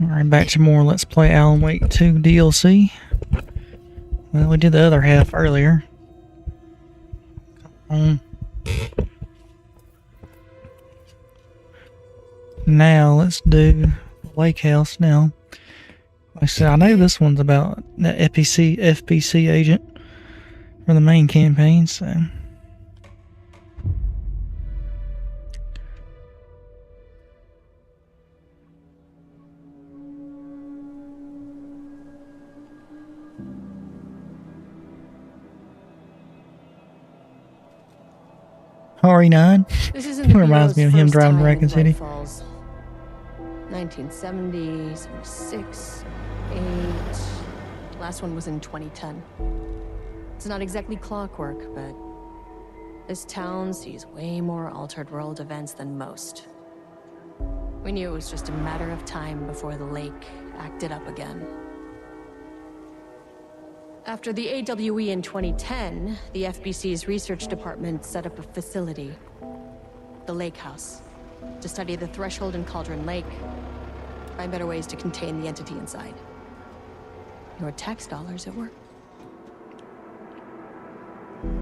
Alright, back to more Let's Play Alan Wake 2 DLC. Well, we did the other half earlier. Now, let's do the Lake House now. Like I said, I know this one's about the FPC agent for the main campaign, so... RE9. This isn't the Reminds me of him first driving time Raccoon in City. Bright Falls. 1970, 76, 8. Last one was in 2010. It's not exactly clockwork, but this town sees way more altered world events than most. We knew it was just a matter of time before the lake acted up again. After the AWE in 2010, the FBC's research department set up a facility, the Lake House, to study the threshold in Cauldron Lake, find better ways to contain the entity inside. Your tax dollars at work.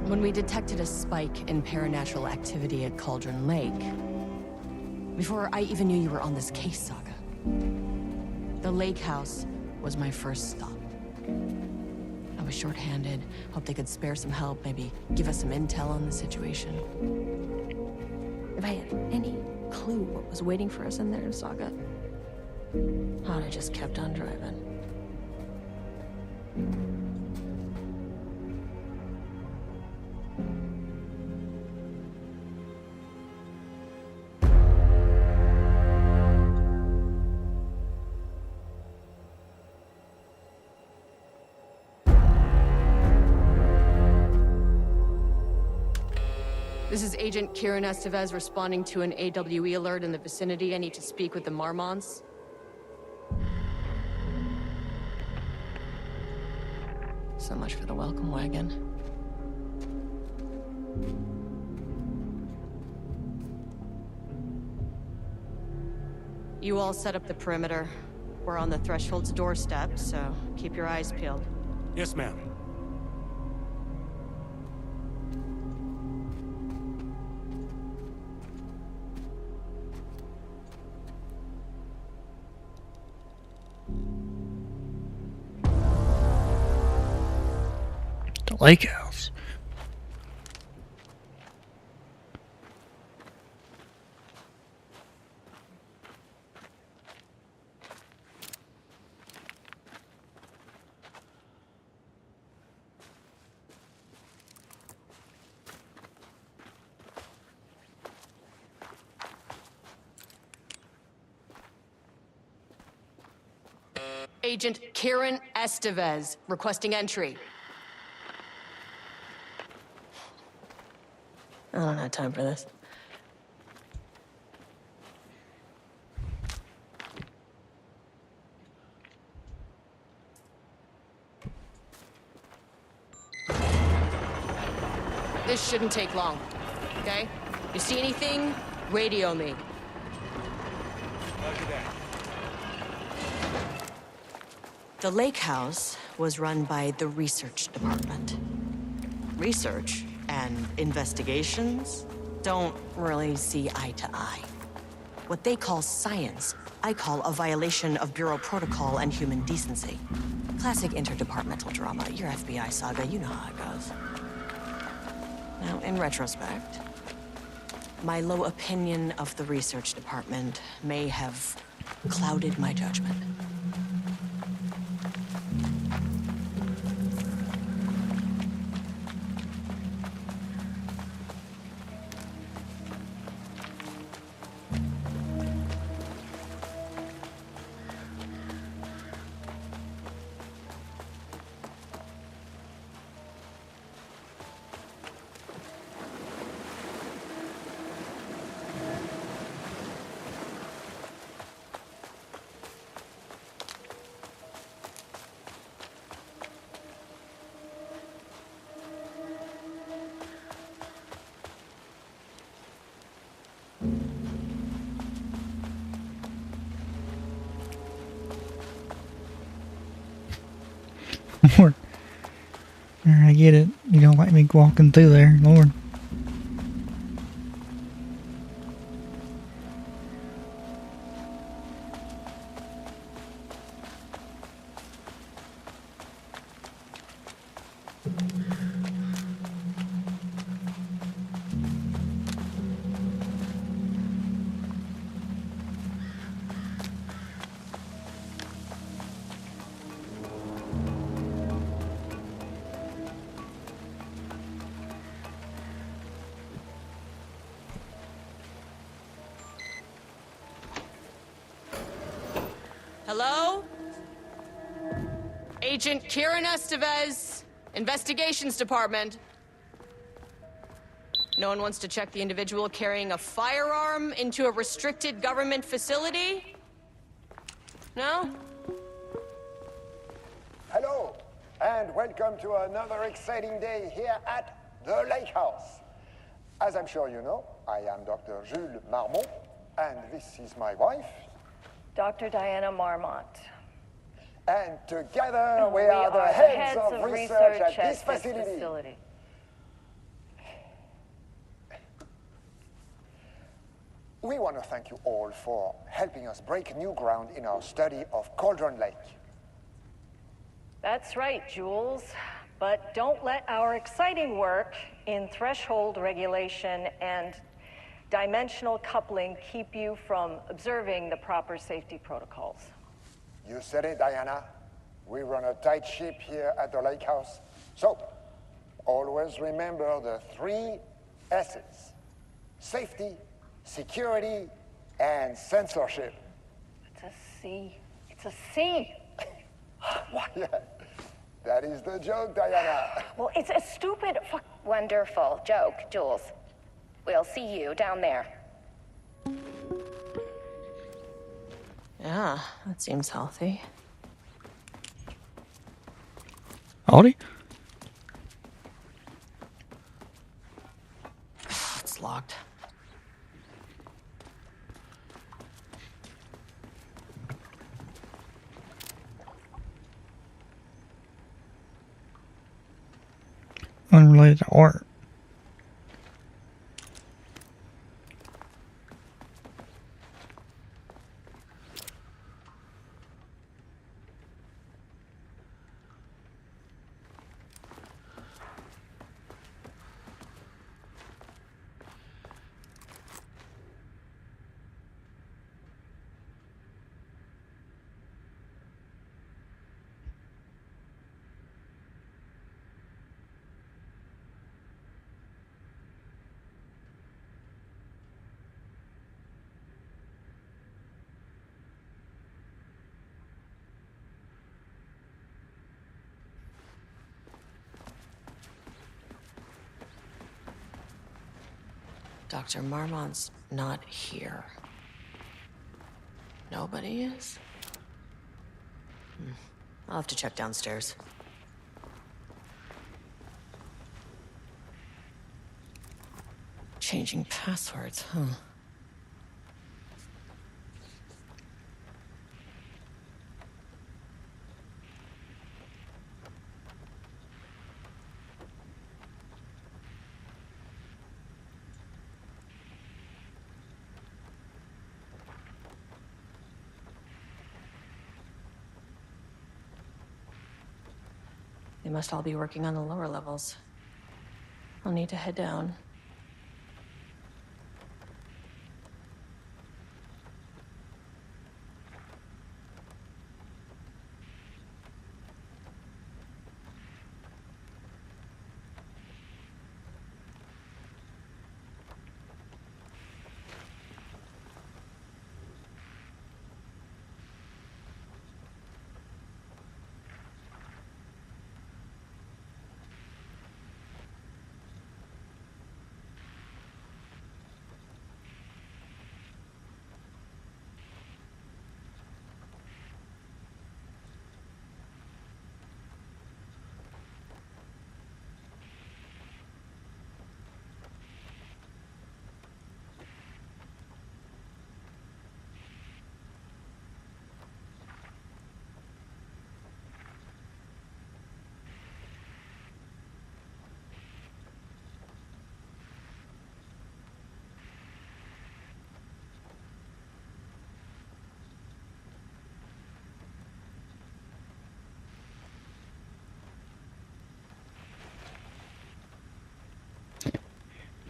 When we detected a spike in paranatural activity at Cauldron Lake, before I even knew you were on this case, Saga, the Lake House was my first stop. I was short-handed, hoped they could spare some help, maybe give us some intel on the situation. If I had any clue what was waiting for us in there, Saga, I'd have just kept on driving. This is Agent Kieran Estevez responding to an AWE alert in the vicinity. I need to speak with the Marmonts. So much for the welcome wagon. You all set up the perimeter. We're on the Threshold's doorstep, so keep your eyes peeled. Yes, ma'am. The Lake House. Agent Kieran Estevez, requesting entry. I don't have time for this. This shouldn't take long, okay? You see anything? Radio me. Roger that. The Lake House was run by the research department. Research and investigations don't really see eye to eye. What they call science, I call a violation of Bureau protocol and human decency. Classic interdepartmental drama. Your FBI saga, you know how it goes. Now, in retrospect, my low opinion of the research department may have clouded my judgment. Lord. I get it. You don't like me walking through there, Lord. Hello? Agent Kieran Estevez, Investigations Department. No one wants to check the individual carrying a firearm into a restricted government facility? No? Hello, and welcome to another exciting day here at the Lake House. As I'm sure you know, I am Dr. Jules Marmont, and this is my wife. Dr. Diana Marmont. And together we are the heads of research at this facility. We want to thank you all for helping us break new ground in our study of Cauldron Lake. That's right, Jules. But don't let our exciting work in threshold regulation and dimensional coupling keep you from observing the proper safety protocols. You said it, Diana. We run a tight ship here at the Lake House. So, always remember the 3 S's. Safety, security, and censorship. It's a C. It's a C. Why, that is the joke, Diana. Well, it's a stupid Wonderful joke, Jules. We'll see you down there. Yeah, that seems healthy. Audie? It's locked. Unrelated to art. Dr. Marmont's not here. Nobody is? I'll have to check downstairs. Changing passwords, huh? They must all be working on the lower levels. I'll need to head down.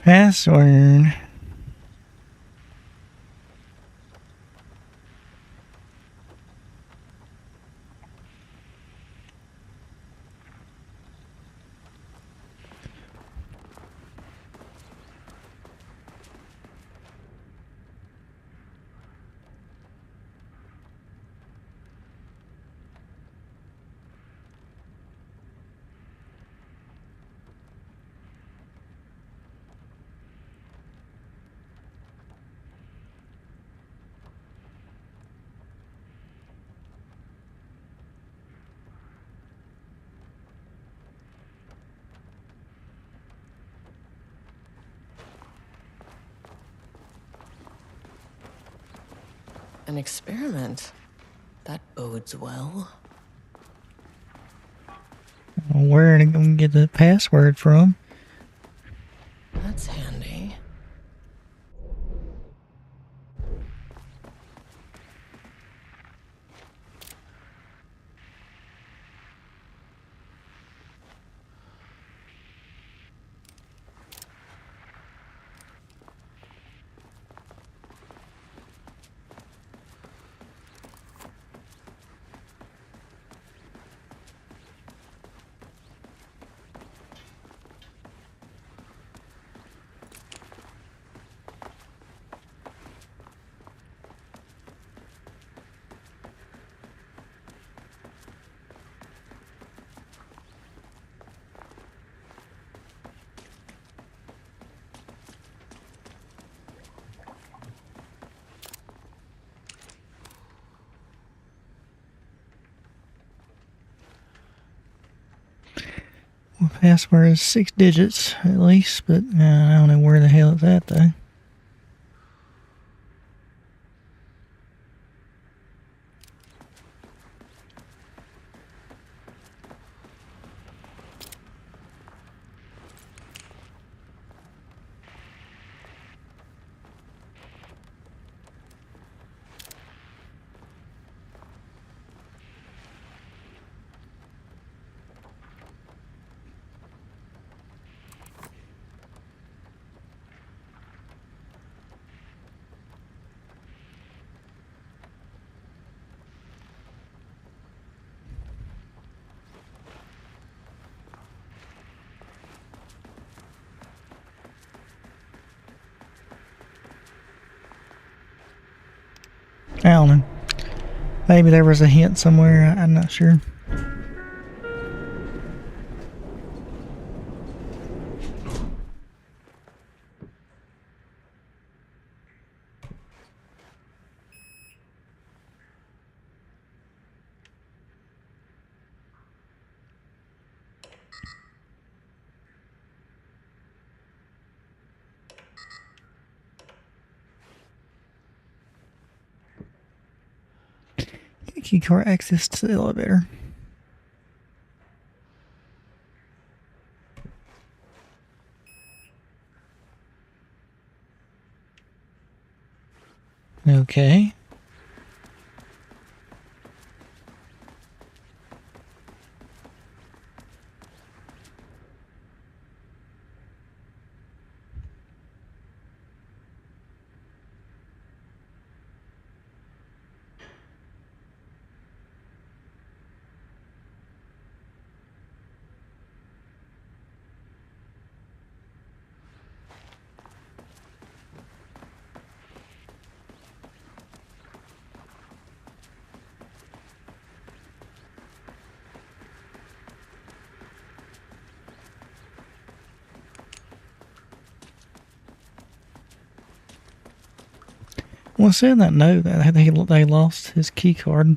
Password. An experiment. That bodes well. Where to go get the password from? That's handy. Well, password is 6 digits at least, but I don't know where the hell it's at though. I don't know. Maybe there was a hint somewhere. I'm not sure. Key card access to the elevator. Okay. Well, saying that note, I think they lost his key card.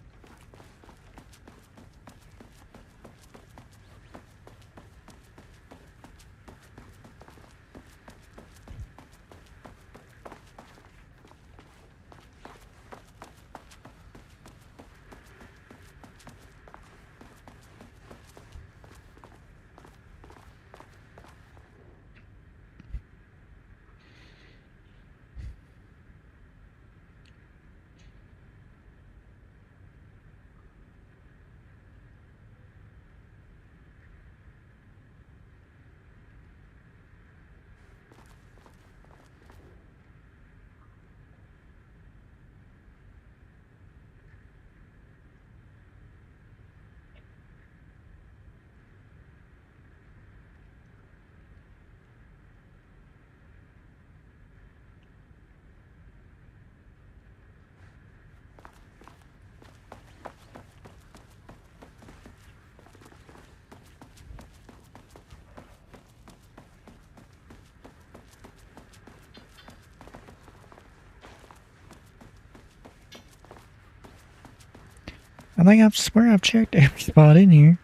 I swear I've checked every spot in here.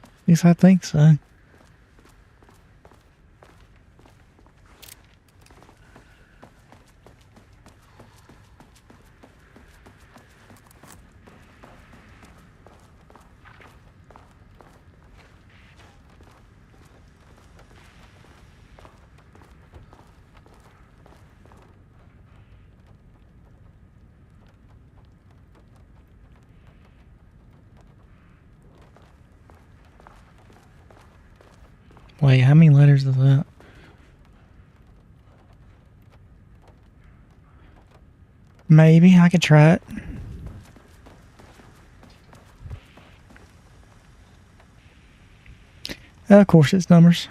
At least I think so. Wait, how many letters is that? Maybe I could try it. Of course, it's numbers.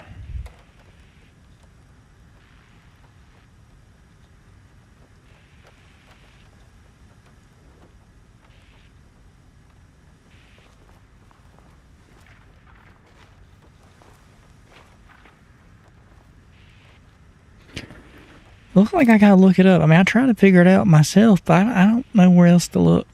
Looks like I gotta look it up. I mean, I try to figure it out myself, but I don't know where else to look.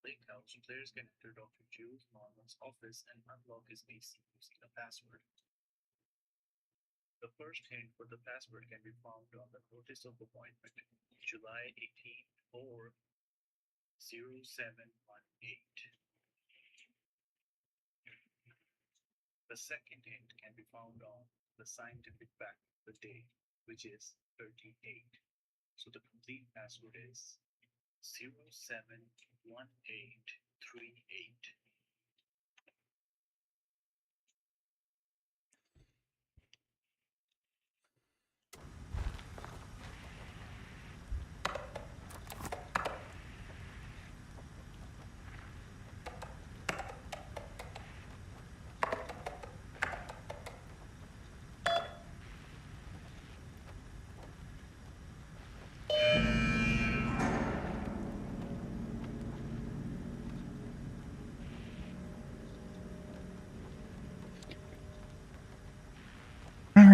Lake House, players can enter Dr. Jules Norman's office and unlock his PC using a password. The first hint for the password can be found on the notice of appointment, July 18, 0718. The second hint can be found on the scientific fact of the day, which is 38. So the complete password is 071838.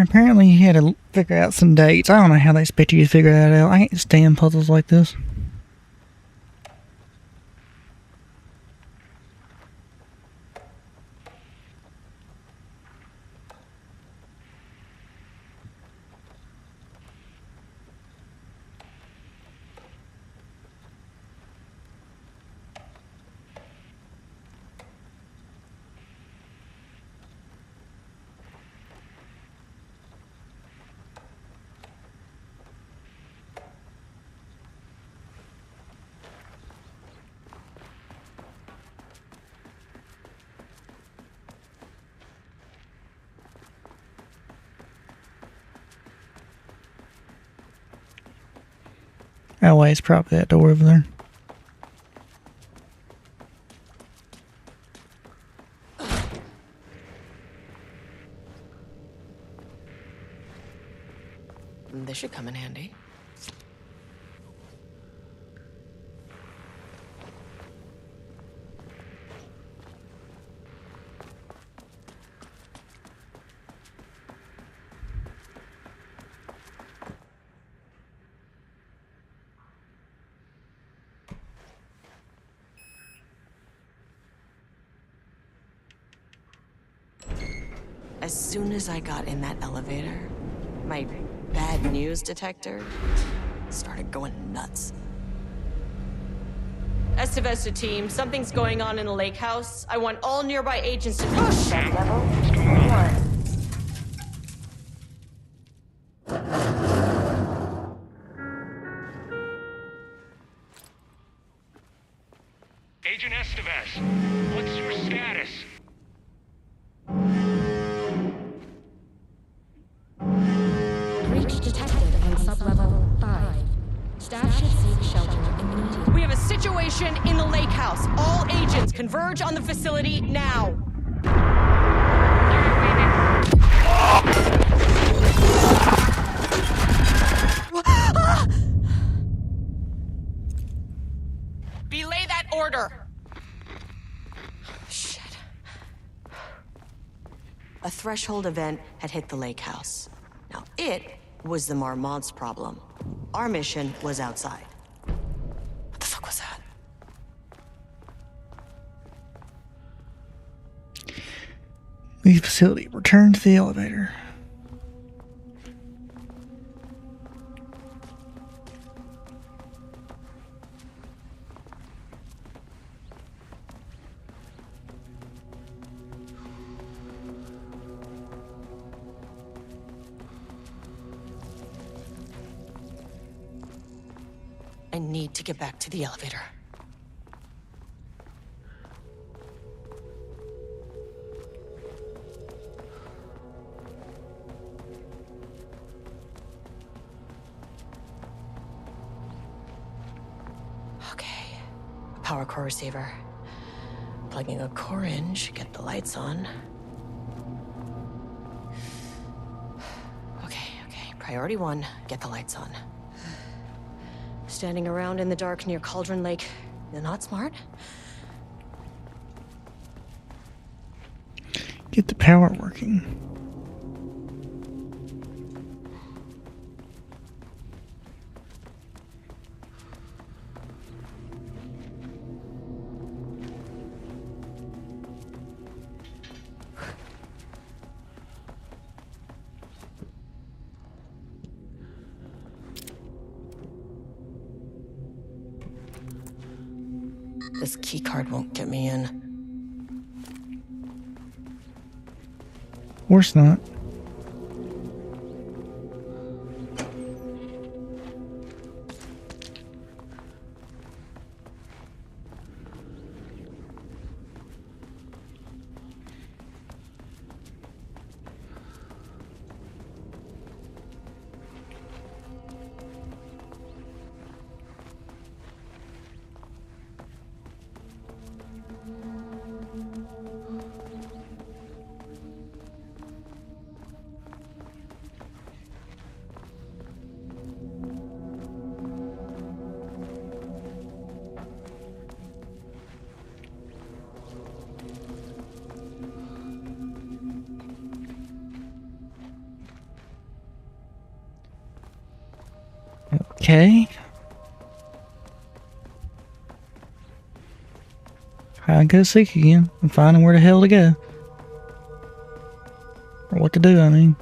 Apparently, you had to figure out some dates. I don't know how they expect you to figure that out. I can't stand puzzles like this. Oh wait, it's probably that door over there. This should come in handy. As soon as I got in that elevator, my bad news detector started going nuts. Estevesta team, something's going on in the lake house. I want all nearby agents to push. Level 1. Agent Estevez, what's your status? Breach detected on sublevel 5. Staff should seek shelter immediately. We have a situation in the lake house. All agents converge on the facility now. Belay that order. Shit. A threshold event had hit the lake house. Now, it was the Marmont's problem. Our mission was outside. What the fuck was that? Leave facility. Return to the elevator. I need to get back to the elevator. Okay. A power core receiver. Plugging a core in should get the lights on. Okay. Priority 1, get the lights on. Standing around in the dark near Cauldron Lake, you're not smart? Get the power working. This keycard won't get me in. Of course not. Okay. I go seek again and finding where the hell to go. Or what to do, I mean.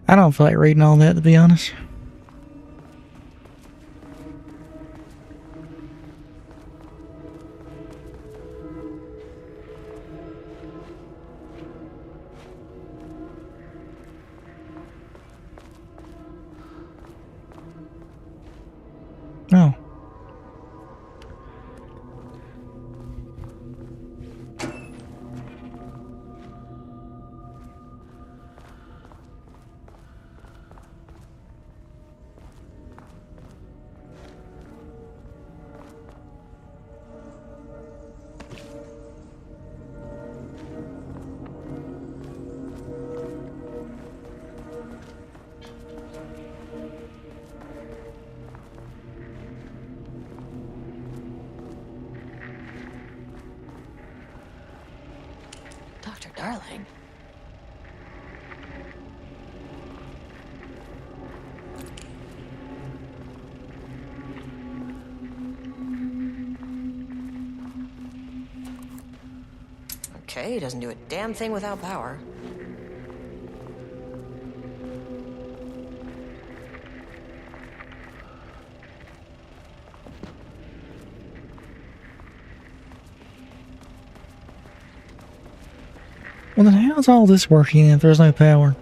I don't feel like reading all that, to be honest. No. darling. Okay, he doesn't do a damn thing without power. Well, then how's all this working if there's no power?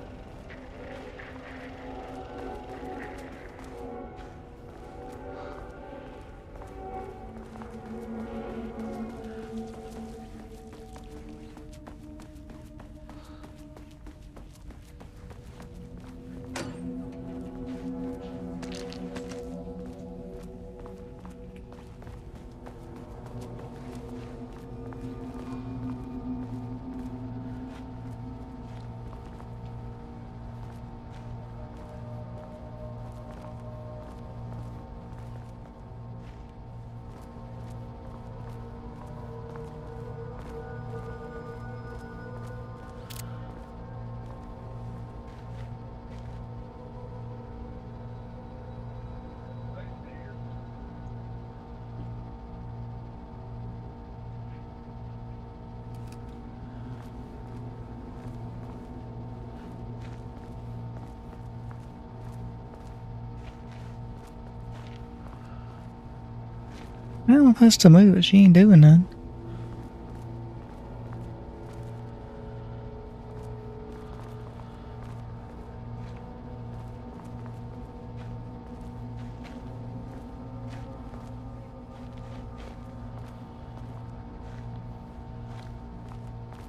I'm supposed to move it. She ain't doing nothing.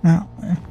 Oh, man.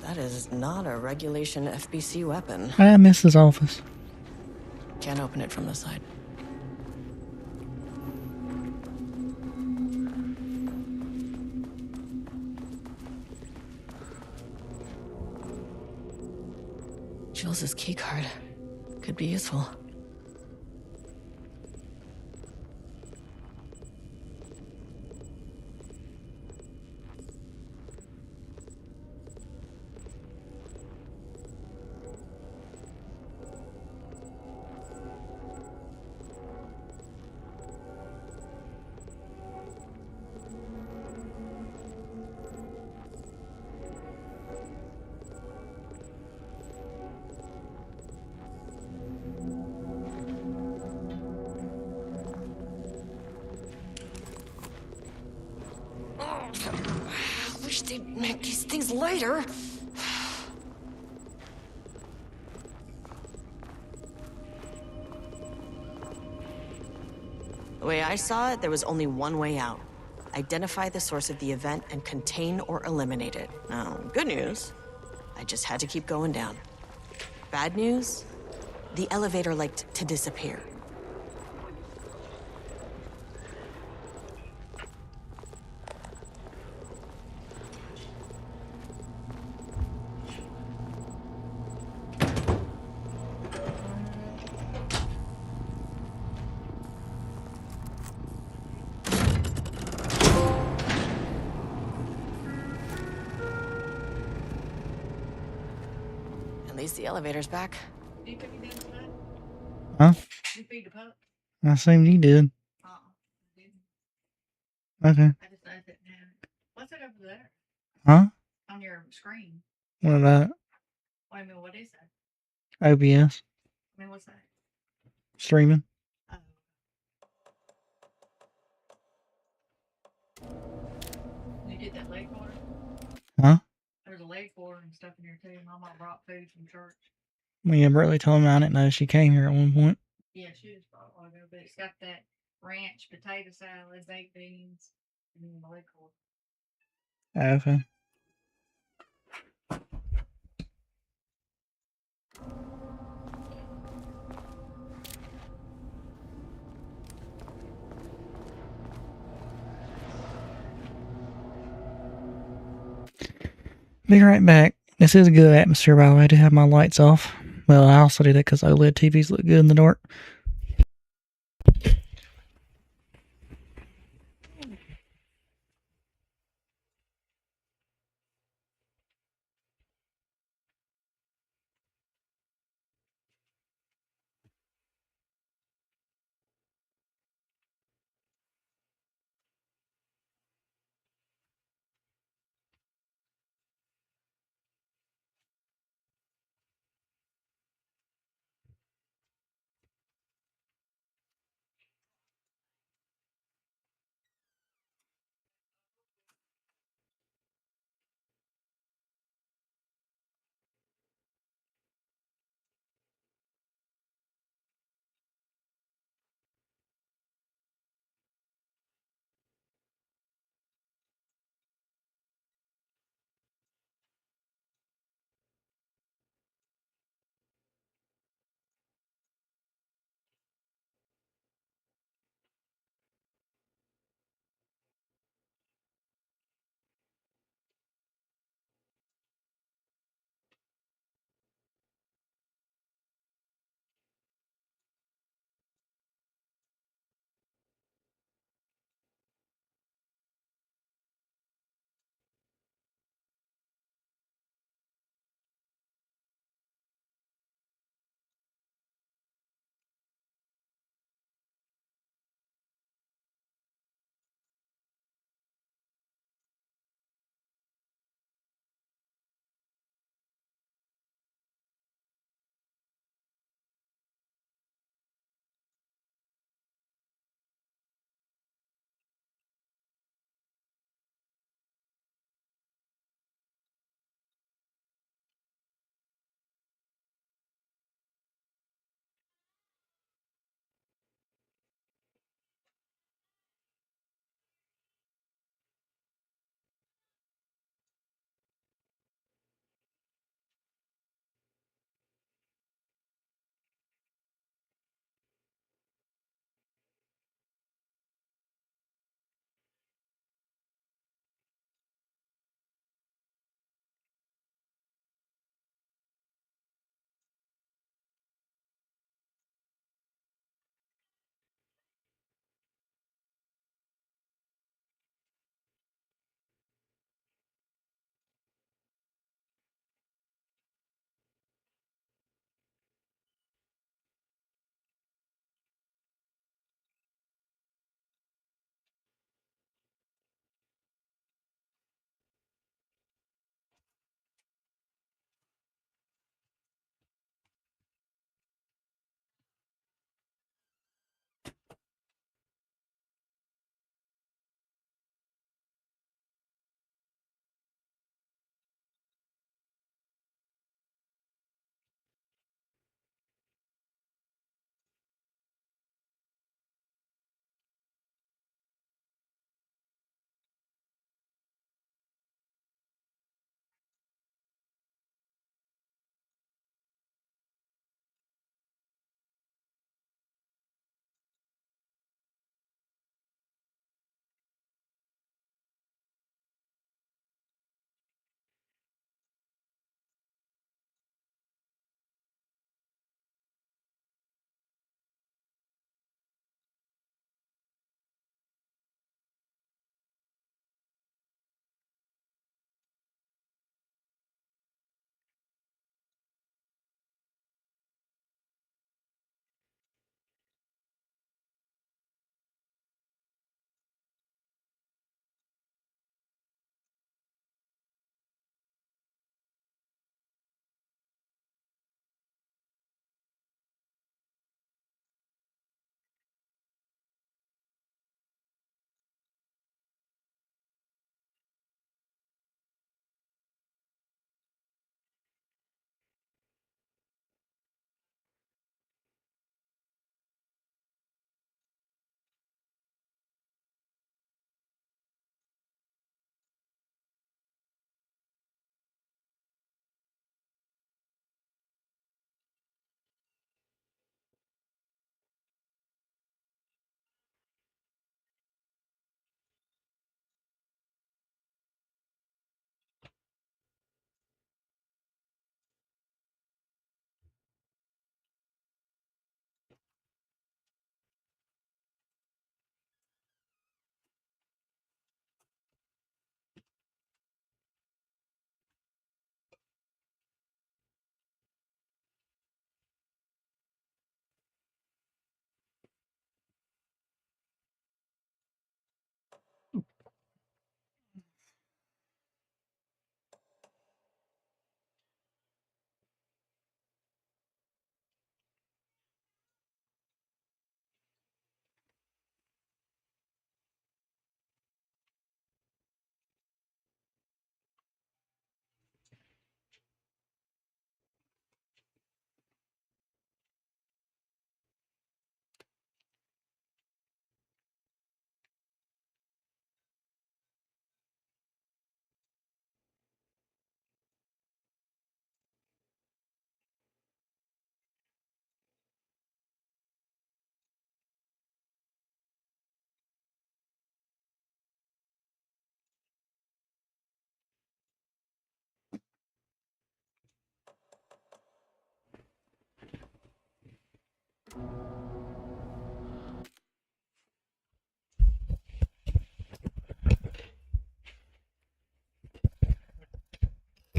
That is not a regulation FBC weapon. I miss his office. Can't open it from the side. Jules's keycard could be useful. I wish they'd make these things lighter. The way I saw it, there was only one way out. Identify the source of the event and contain or eliminate it. Now, good news, I just had to keep going down. Bad news, the elevator liked to disappear. At least the elevator's back. Huh? I assumed you did. Okay. over there Huh? on your screen? What about Wait a minute, what is that? OBS I mean, what's that? streaming? Oh. You did that leg quarter? Huh? There's a leg quarter and stuff in here too. Mama brought food from church. Well, yeah, Brittany told me I didn't know she came here at one point. Yeah, she just brought a while ago, but it's got that ranch potato salad, baked beans, and then the leg quarter. Okay. Be right back. This is a good atmosphere, by the way. I do have my lights off. Well, I also do that because OLED TVs look good in the dark.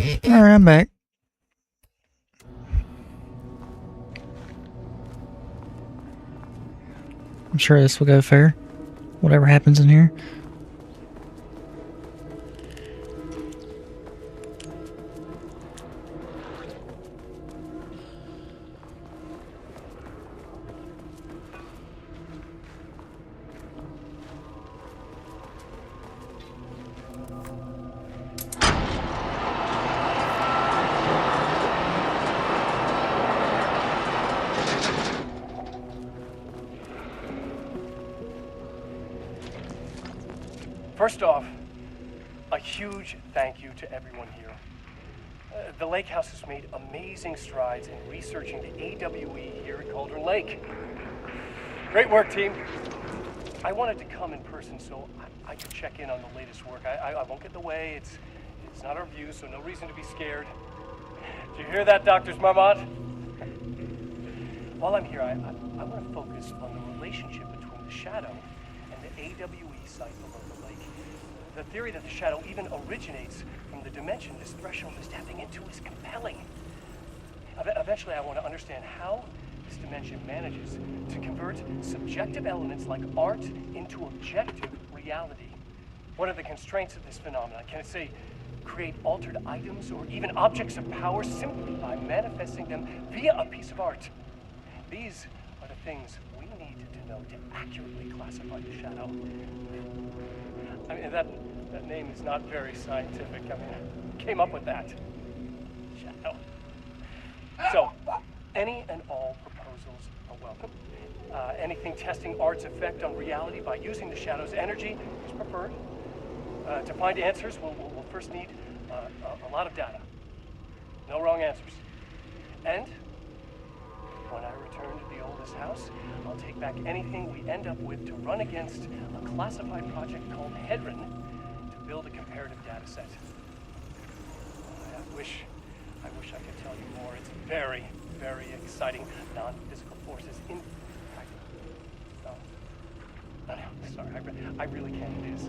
Alright, I'm back. I'm sure this will go fair. Whatever happens in here. First off, a huge thank you to everyone here. The Lake House has made amazing strides in researching the AWE here at Cauldron Lake. Great work, team. I wanted to come in person so I could check in on the latest work. I won't get in the way. It's not our view, so no reason to be scared. Did you hear that, Doctors Marmot? While I'm here, I want to focus on the relationship between the Shadow and the AWE site below the lake. The theory that the Shadow even originates from the dimension this threshold is tapping into is compelling. Eventually, I want to understand how this dimension manages to convert subjective elements like art into objective reality. What are the constraints of this phenomenon? Can it, say, create altered items or even objects of power simply by manifesting them via a piece of art? These are the things we need to know to accurately classify the Shadow. I mean, that name is not very scientific. I mean, who came up with that? Shadow. So, any and all proposals are welcome. Anything testing art's effect on reality by using the Shadow's energy is preferred. To find answers, we'll first need a lot of data. No wrong answers. And when I return to the oldest house, I'll take back anything we end up with to run against a classified project called Hedron to build a comparative data set. I wish I could tell you more. It's very, very exciting. Non-physical forces in... No, sorry, I really can't. It is.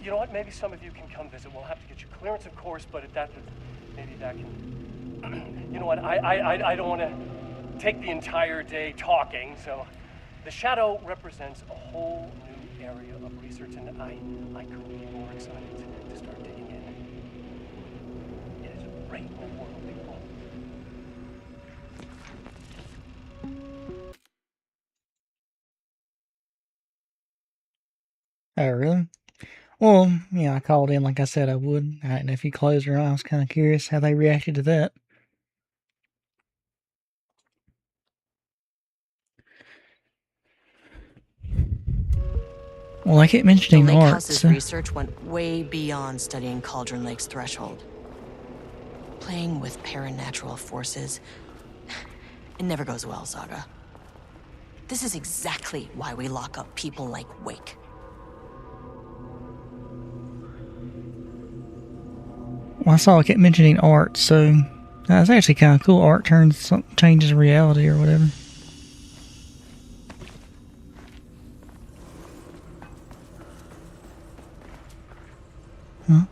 You know what? Maybe some of you can come visit. We'll have to get you clearance, of course, but at that, maybe that can... You know what? I don't want to take the entire day talking, so the Shadow represents a whole new area of research, and I couldn't be more excited to start digging in. It is a great new world, people. Oh, really? Well, yeah, I called in like I said I would. And if you closed her, I was kind of curious how they reacted to that. Well, I kept mentioning the Lake art. House's research went way beyond studying Cauldron Lake's threshold. Playing with paranatural forces, it never goes well, Saga. This is exactly why we lock up people like Wake. Well, I saw I kept mentioning art, so that's actually kind of cool. Art changes reality or whatever. Huh?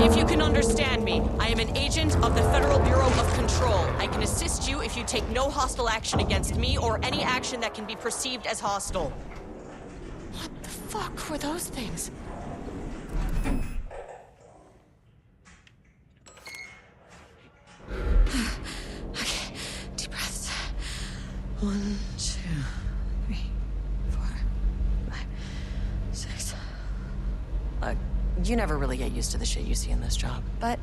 If you can understand me, I am an agent of the Federal Bureau of Control. I can assist you if you take no hostile action against me or any action that can be perceived as hostile. What the fuck were those things? Okay, deep breaths. 1, 2, 3, 4, 5, 6. Look, you never really get used to the shit you see in this job, but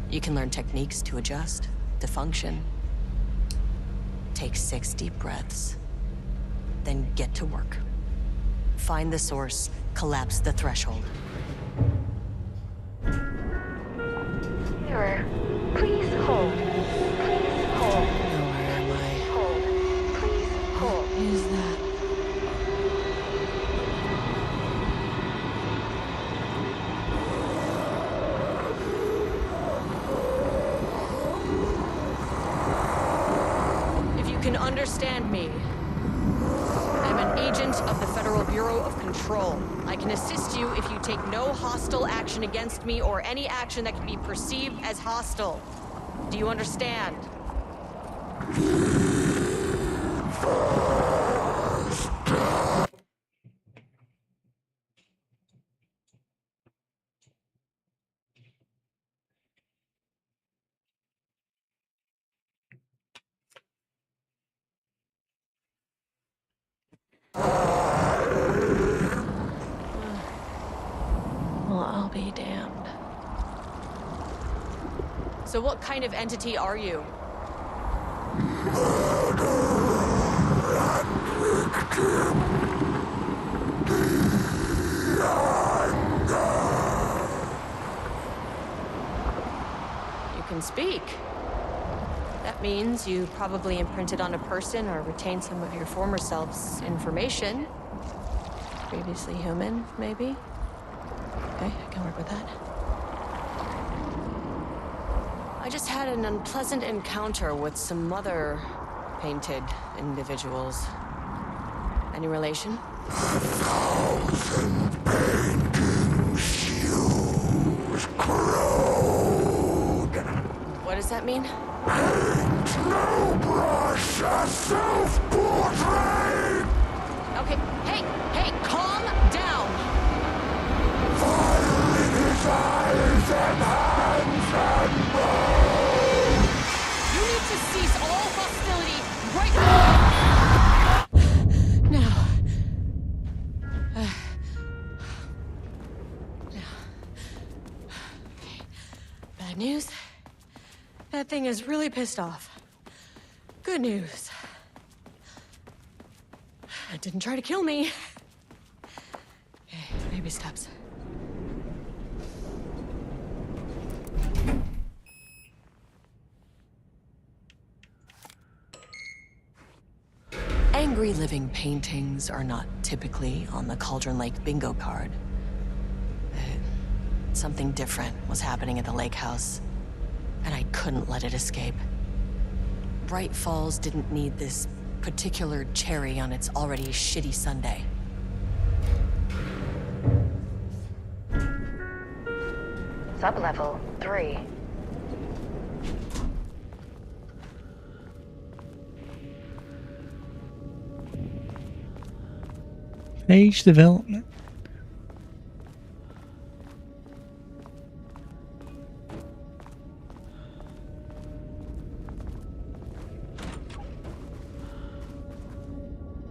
you can learn techniques to adjust, to function. Take 6 deep breaths, then get to work. Find the source, collapse the threshold. Mirror, please hold. Please hold. Where am I? Hold. Please hold. What is that? agent of the Federal Bureau of Control. I can assist you if you take no hostile action against me or any action that can be perceived as hostile. Do you understand? Well, I'll be damned. So what kind of entity are you? You can speak. That means you probably imprinted on a person or retained some of your former self's information. Previously human, maybe? Okay, I can work with that. I just had an unpleasant encounter with some other painted individuals. Any relation? 1,000 paintings use crude. What does that mean? Paint no brush, a self-portrait. Okay, hey, calm down. Fire in his eyes and hands and bones. You need to cease all hostility right now. Bad news. That thing is really pissed off. Good news. It didn't try to kill me. Okay, baby steps. Angry living paintings are not typically on the Cauldron Lake bingo card. Something different was happening at the lake house, and I couldn't let it escape. Bright Falls didn't need this particular cherry on its already shitty sundae. Sublevel 3. Age development.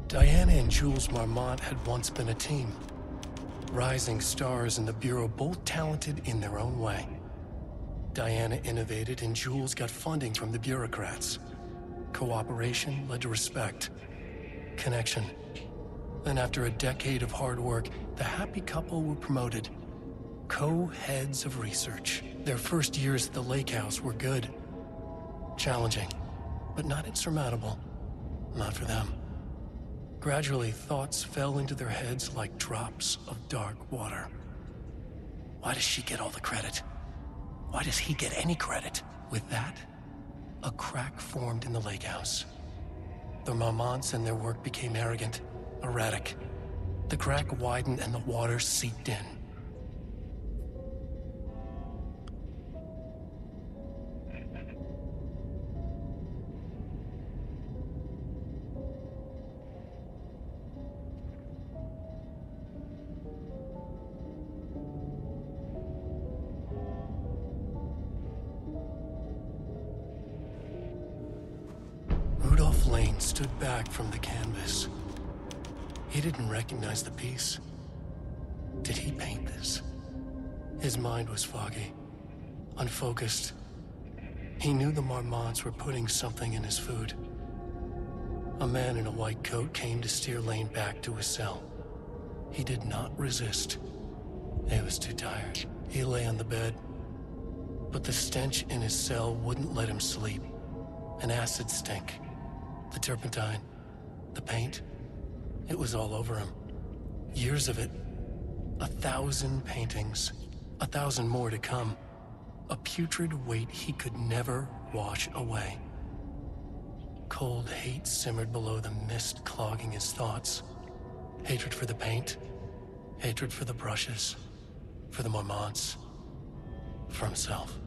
Diana and Jules Marmont had once been a team. Rising stars in the Bureau, both talented in their own way. Diana innovated and Jules got funding from the bureaucrats. Cooperation led to respect. Connection. Then after a decade of hard work, the happy couple were promoted. Co-heads of research. Their first years at the lake house were good. Challenging, but not insurmountable. Not for them. Gradually, thoughts fell into their heads like drops of dark water. Why does she get all the credit? Why does he get any credit? With that, a crack formed in the lake house. The Marmonts and their work became arrogant, erratic. The crack widened and the water seeped in. Rudolph Lane stood back from the canvas. He didn't recognize the piece. Did he paint this? His mind was foggy, unfocused. He knew the Marmonts were putting something in his food. A man in a white coat came to steer Lane back to his cell. He did not resist. He was too tired. He lay on the bed, but the stench in his cell wouldn't let him sleep. An acid stink. The turpentine. The paint. It was all over him. Years of it. 1,000 paintings. 1,000 more to come. A putrid weight he could never wash away. Cold hate simmered below the mist clogging his thoughts. Hatred for the paint, hatred for the brushes, for the Mormonts, for himself.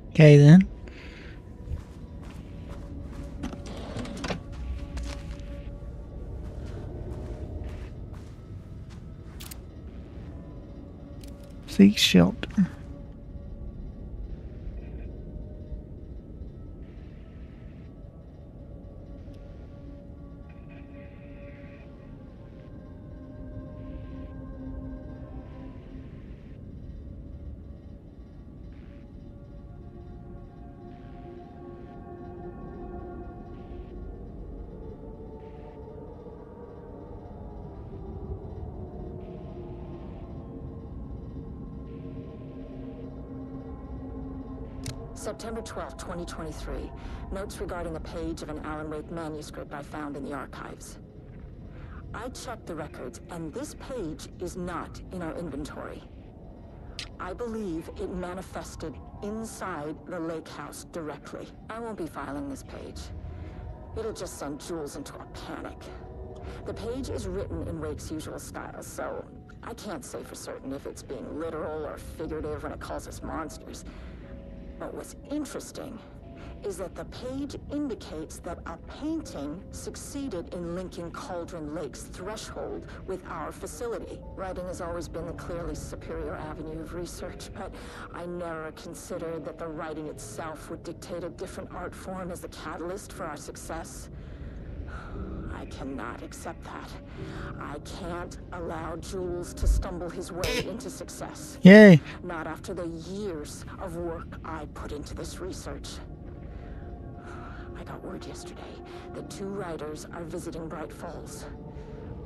Okay then. Seek shelter. September 12, 2023. Notes regarding a page of an Alan Wake manuscript I found in the archives. I checked the records, and this page is not in our inventory. I believe it manifested inside the lake house directly. I won't be filing this page. It'll just send Jules into a panic. The page is written in Wake's usual style, so I can't say for certain if it's being literal or figurative when it calls us monsters. But what's interesting is that the page indicates that a painting succeeded in linking Cauldron Lake's threshold with our facility. Writing has always been the clearly superior avenue of research, but I never considered that the writing itself would dictate a different art form as the catalyst for our success. I cannot accept that. I can't allow Jules to stumble his way into success. Yay! Not after the years of work I put into this research. I got word yesterday that 2 writers are visiting Bright Falls.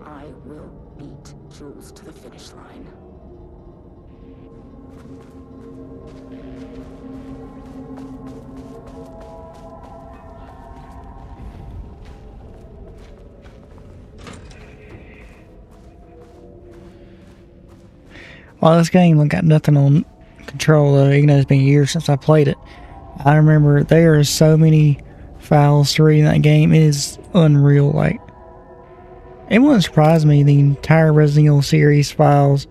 I will beat Jules to the finish line. Well, this game got nothing on control though, even though it's been years since I played it. I remember there are so many files to read in that game. It is unreal. Like, it wouldn't surprise me the entire Resident Evil series files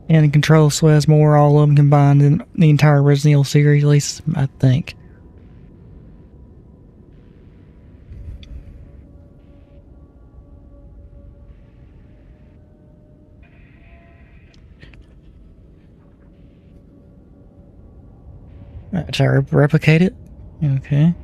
and the Control Swiss more, all of them combined in the entire Resident Evil series, at least I think. Try to replicate it. Okay.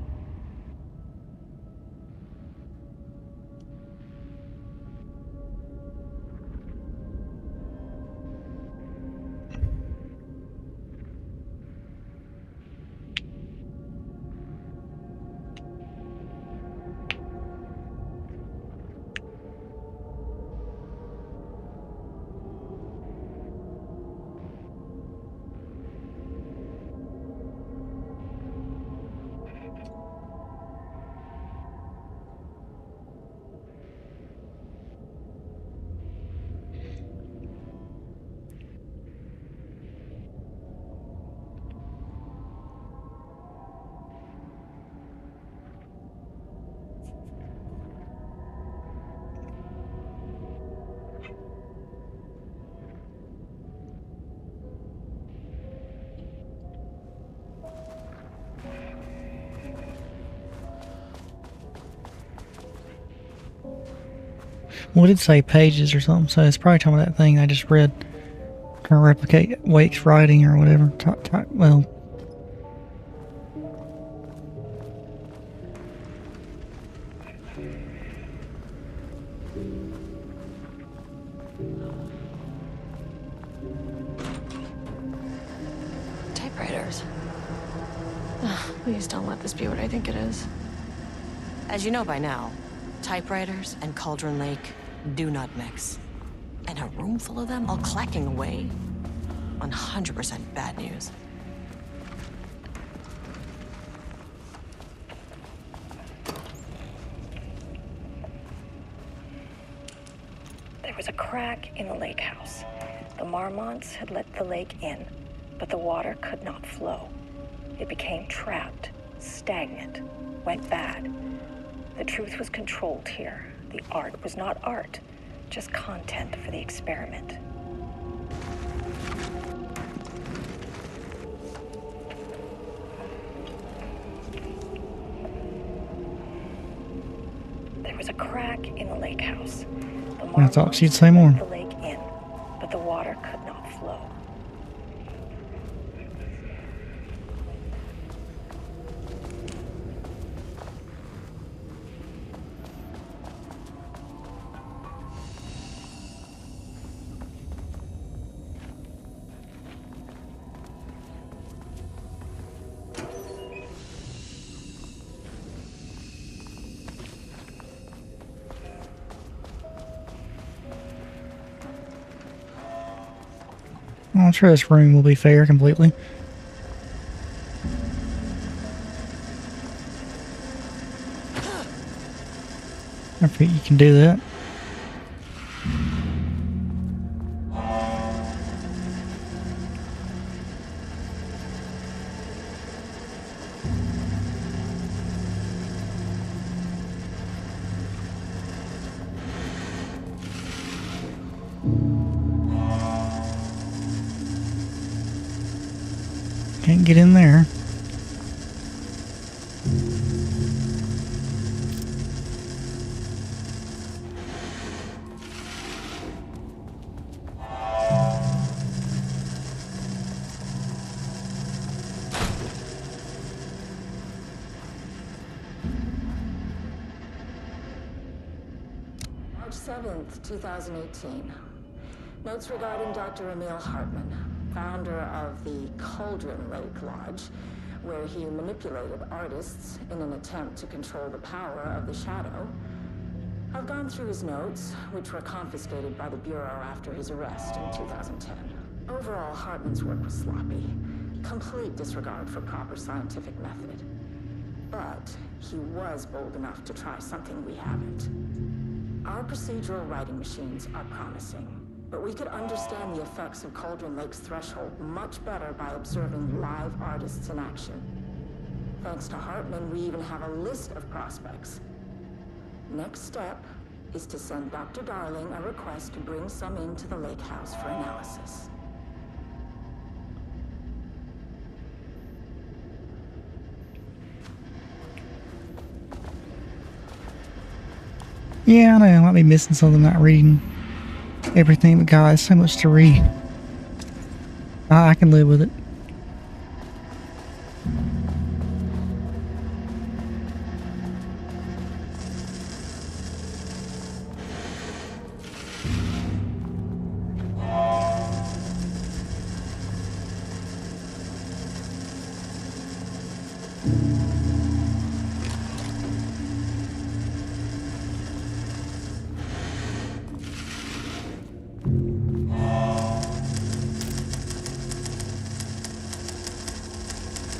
Well, it did say pages or something, so it's probably talking about that thing I just read. Trying to replicate Wake's writing or whatever. Well, Typewriters. Please don't let this be what I think it is. As you know by now, typewriters and Cauldron Lake do not mix. And a room full of them all clacking away. 100% bad news. There was a crack in the lake house. The Marmonts had let the lake in, but the water could not flow. It became trapped, stagnant, went bad. The truth was controlled here. The art was not art, just content for the experiment. There was a crack in the lake house. The I thought she'd say more. The lake in, but the water could not flow. I'm sure this room will be fair completely. I think you can do that. Can't get in there. March 7th, 2018. Notes regarding Dr. Emil Hartman, founder of the Cauldron Lake Lodge, where he manipulated artists in an attempt to control the power of the Shadow. I've gone through his notes, which were confiscated by the Bureau after his arrest in 2010. Overall, Hartman's work was sloppy. Complete disregard for proper scientific method. But he was bold enough to try something we haven't. Our procedural writing machines are promising, but we could understand the effects of Cauldron Lake's threshold much better by observing live artists in action. Thanks to Hartman, we even have a list of prospects. Next step is to send Dr. Darling a request to bring some into the lake house for analysis. Yeah, I know, I might be missing something, not reading everything, but guys, so much to read. I can live with it.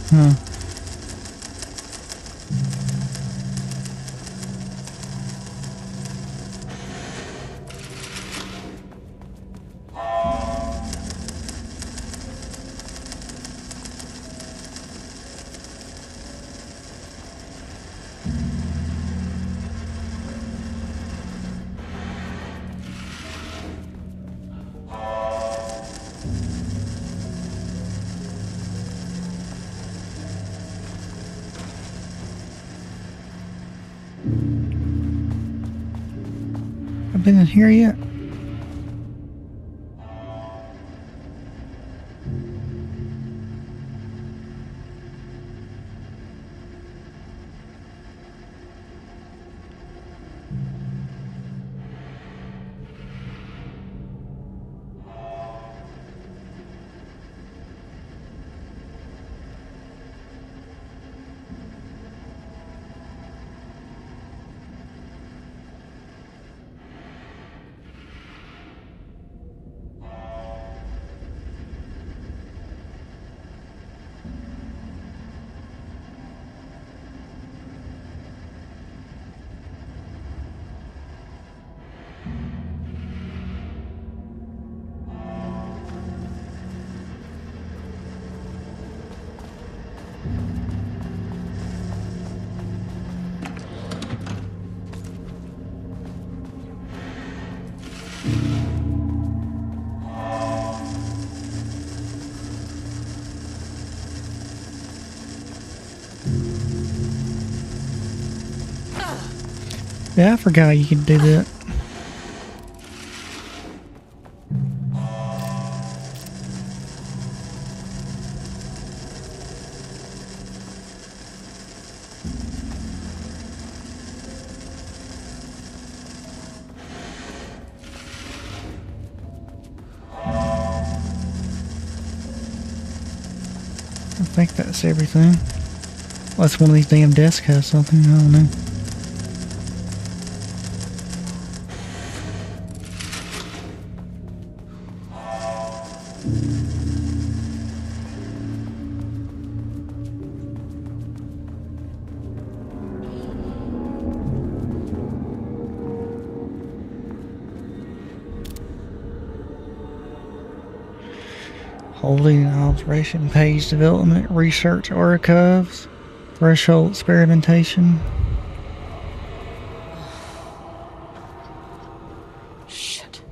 Huh. I've been in here yet? Yeah, I forgot you could do that. I think that's everything. Unless one of these damn desks has something, I don't know. Holding alteration page development, research archives, threshold experimentation. Shit.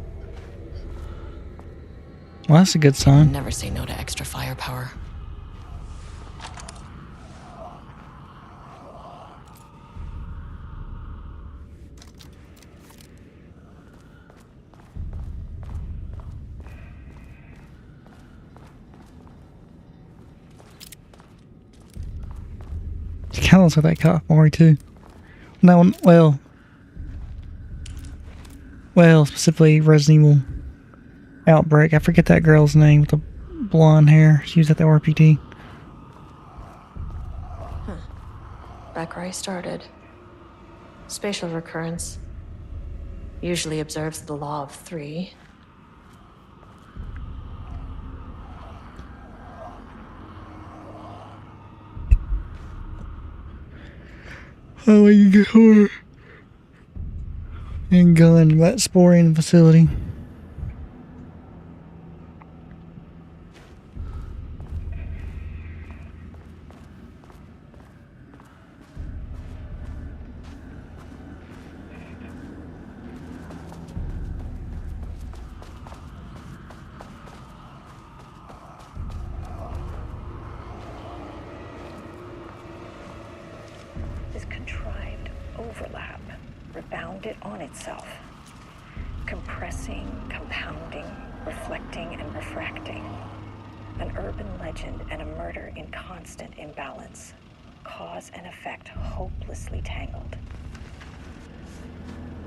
Well, that's a good sign. Never say no to extra firepower. It kind of looks like that cop Mari too. No one, well, specifically Resident Evil Outbreak. I forget that girl's name with the blonde hair. She was at the RPD. Huh. Back where I started. Spatial recurrence. Usually observes the law of 3. Oh, you get her and gun that sporing facility. This contrived overlap rebounded on itself, compressing, compounding, reflecting, and refracting. An urban legend and a murder in constant imbalance. Cause and effect hopelessly tangled.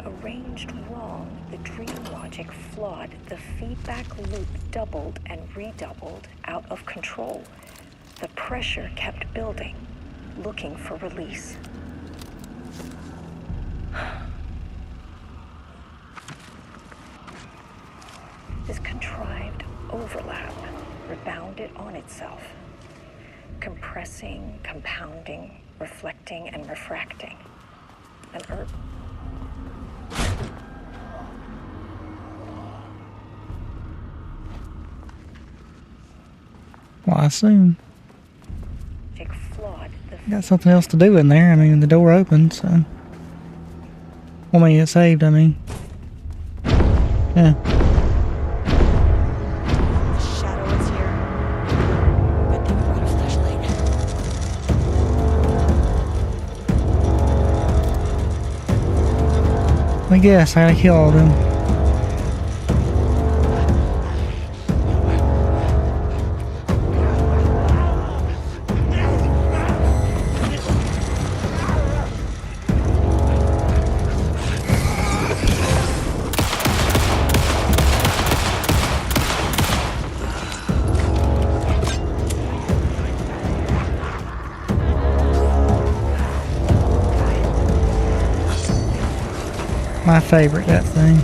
Arranged wrong, the dream logic flawed, the feedback loop doubled and redoubled, out of control. The pressure kept building, looking for release. This contrived overlap rebounded on itself, compressing, compounding, reflecting, and refracting. An urban Well, I assume. flawed. Got something else to do in there. I mean, the door opened, so. Well, I mean, it saved, I mean. Yeah. The shadow is here. Good thing we brought a flashlight. I guess I gotta kill all of them. My favorite, that thing.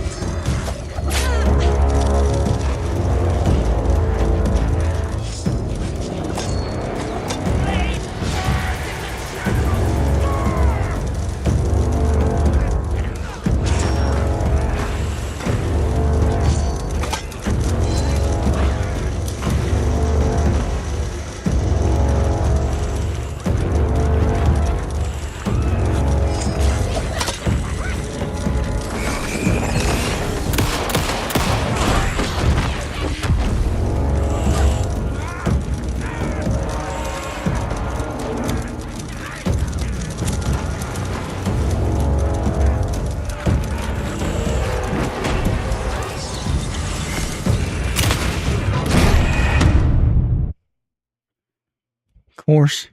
course.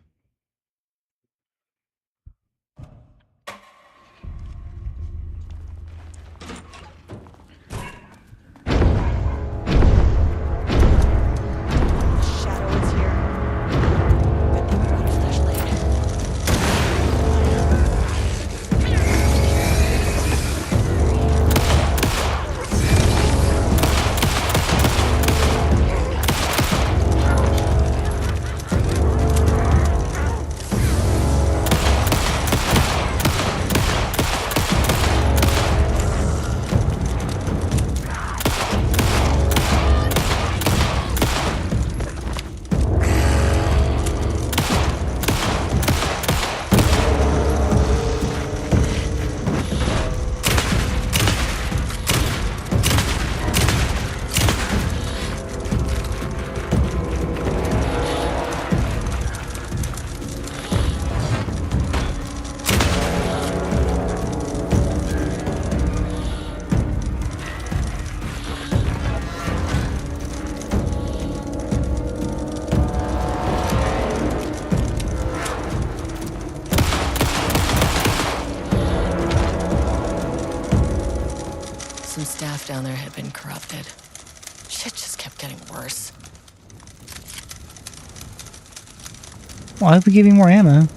Some staff down there had been corrupted. Shit just kept getting worse. Well, I hope we give you more ammo.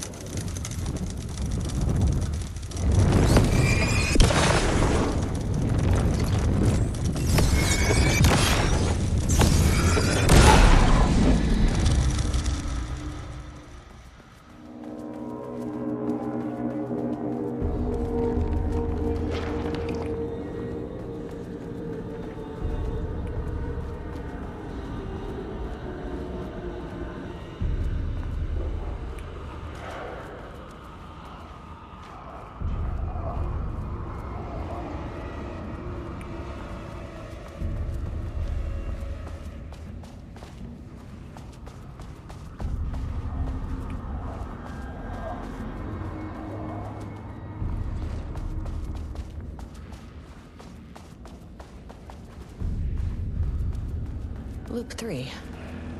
Loop 3.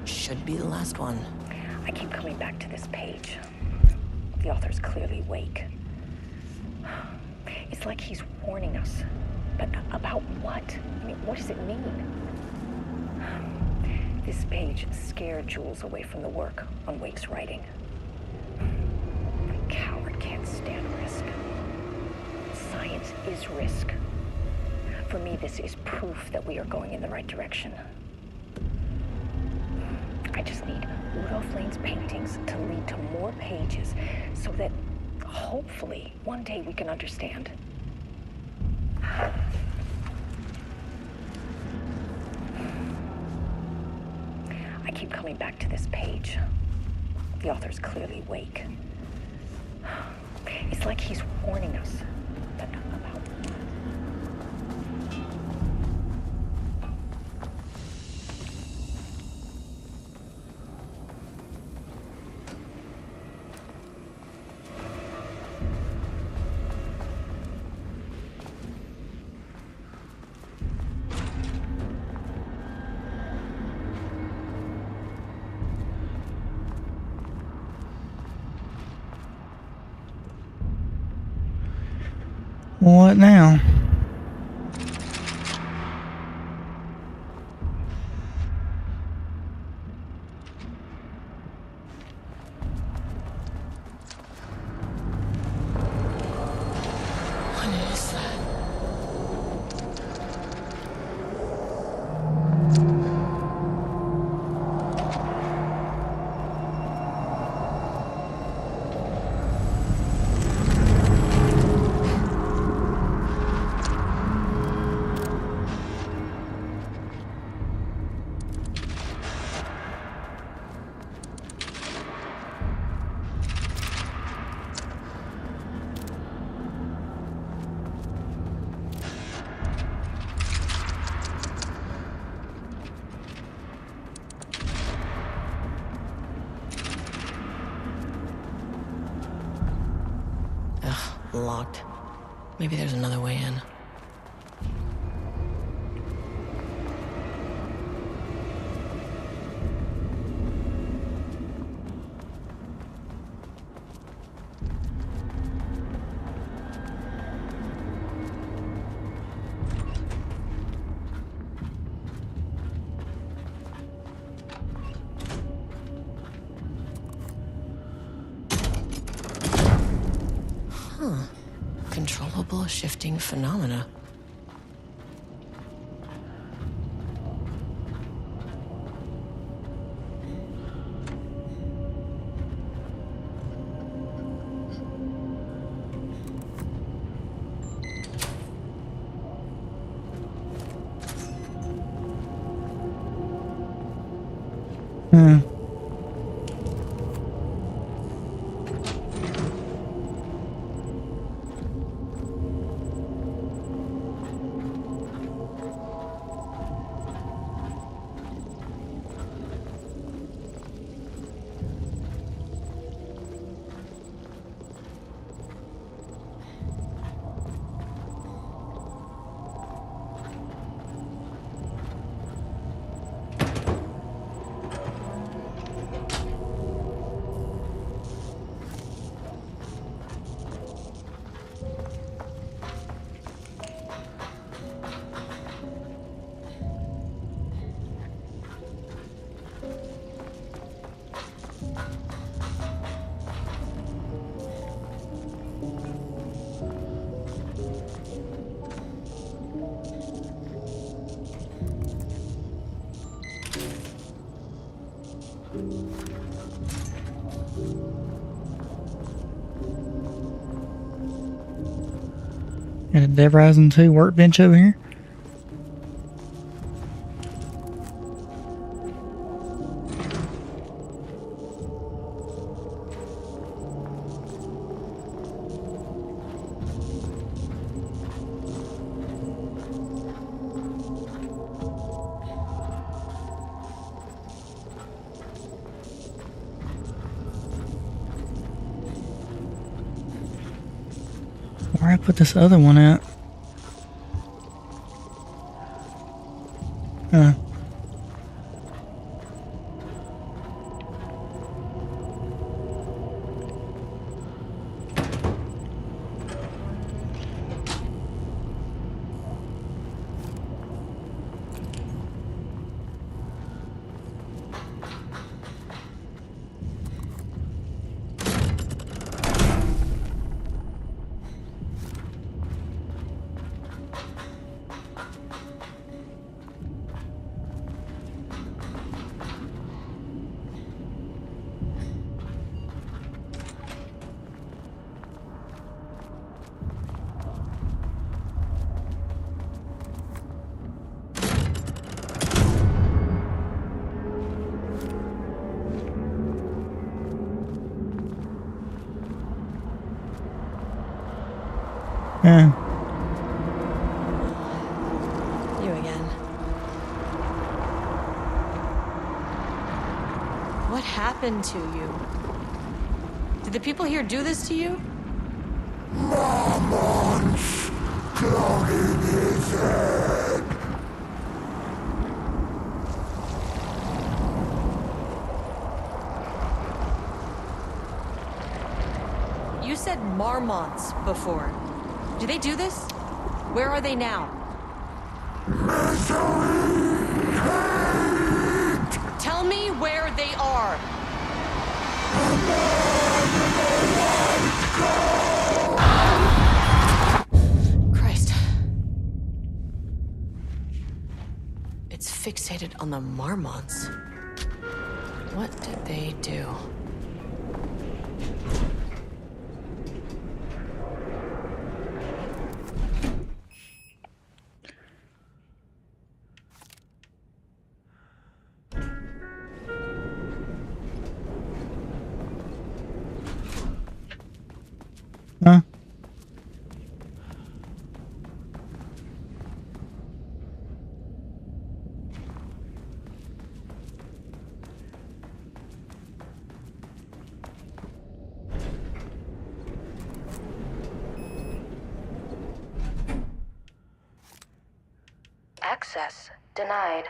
Should be the last one. I keep coming back to this page. The author's clearly awake. It's like he's warning us. But about what? I mean, what does it mean? This page scared Jules away from the work on Wake's writing. A coward can't stand risk. Science is risk. For me, this is proof that we are going in the right direction. I just need Rudolph Lane's paintings to lead to more pages so that hopefully one day we can understand. I keep coming back to this page. The author's clearly awake. It's like he's warning us. But about what now? What is that? Locked. Maybe there's another way in. Uncontrollable shifting phenomena. Got a Dead Rising 2 workbench over here. Where I put this other one at? Yeah. You again. What happened to you? Did the people here do this to you? Marmon's clouding his head. You said Marmonts before. Do they do this? Where are they now? Misery, hate. Tell me where they are. Christ. It's fixated on the Marmonts. What did they do? Huh? Access denied.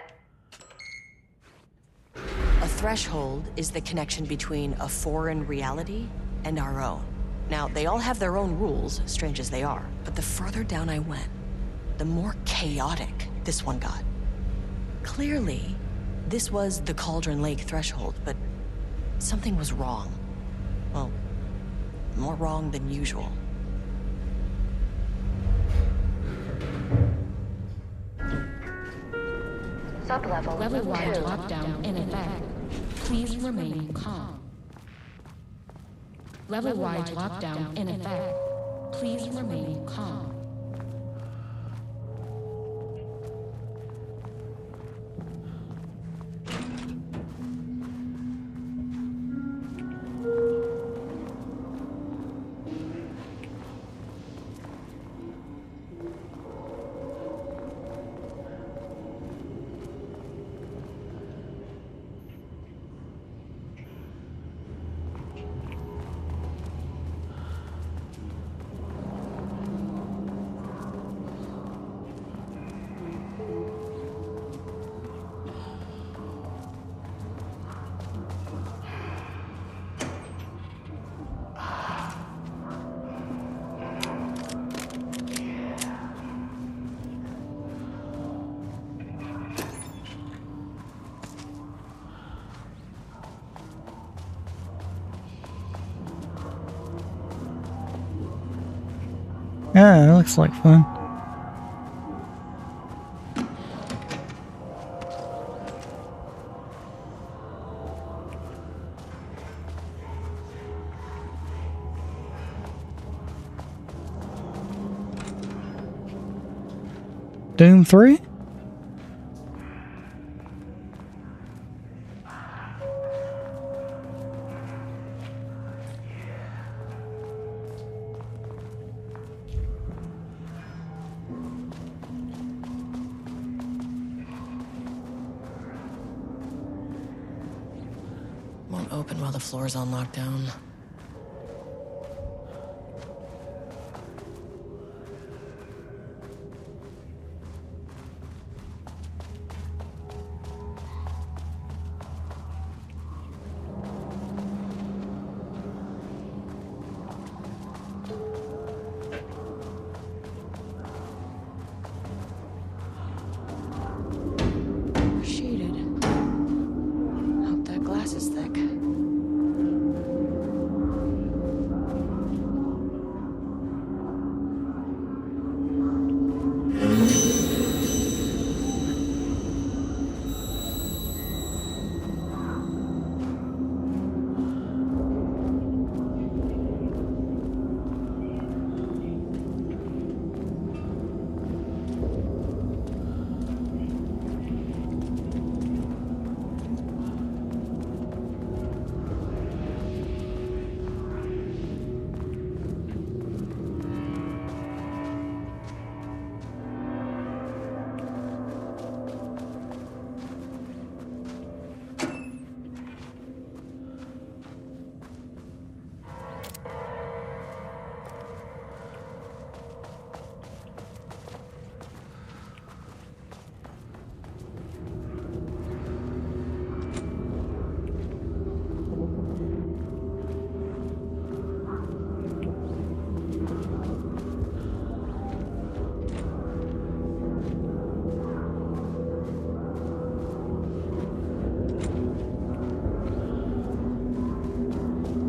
A threshold is the connection between a foreign reality and our own. Now, they all have their own rules, strange as they are, but the further down I went, the more chaotic this one got. Clearly, this was the Cauldron Lake threshold, but something was wrong. Well, more wrong than usual. Sublevel Level-wide 2. lockdown in effect. Please remain calm. Level-wide lockdown in effect. Please remain calm. Yeah, it looks like fun. Doom 3? Won't open while the floor's on lockdown. Sheeted. Hope that glass is thick.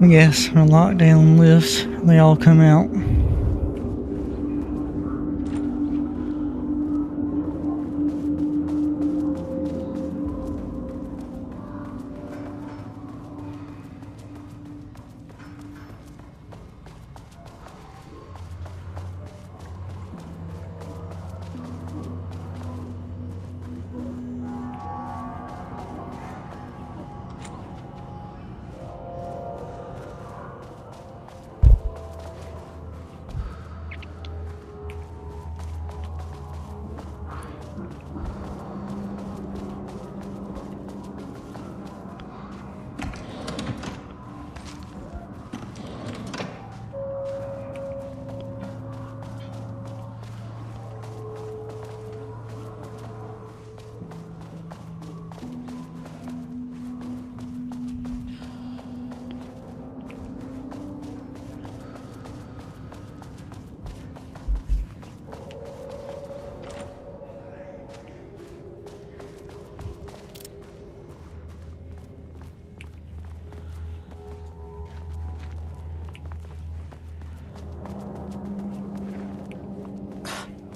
I guess when lockdown lifts, they all come out.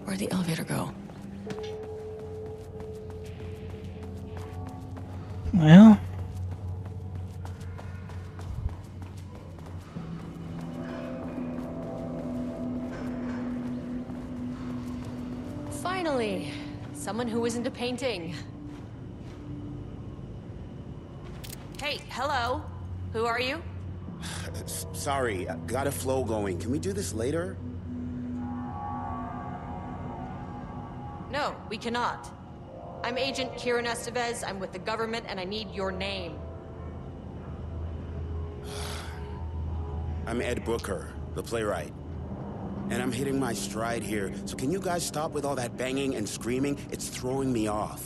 Where'd the elevator go? Well, finally, someone who isn't a painting. Hey, hello. Who are you? Sorry, got a flow going. Can we do this later? No, we cannot. I'm Agent Kieran Estevez. I'm with the government, and I need your name. I'm Ed Brooker, the playwright. And I'm hitting my stride here, so can you guys stop with all that banging and screaming? It's throwing me off.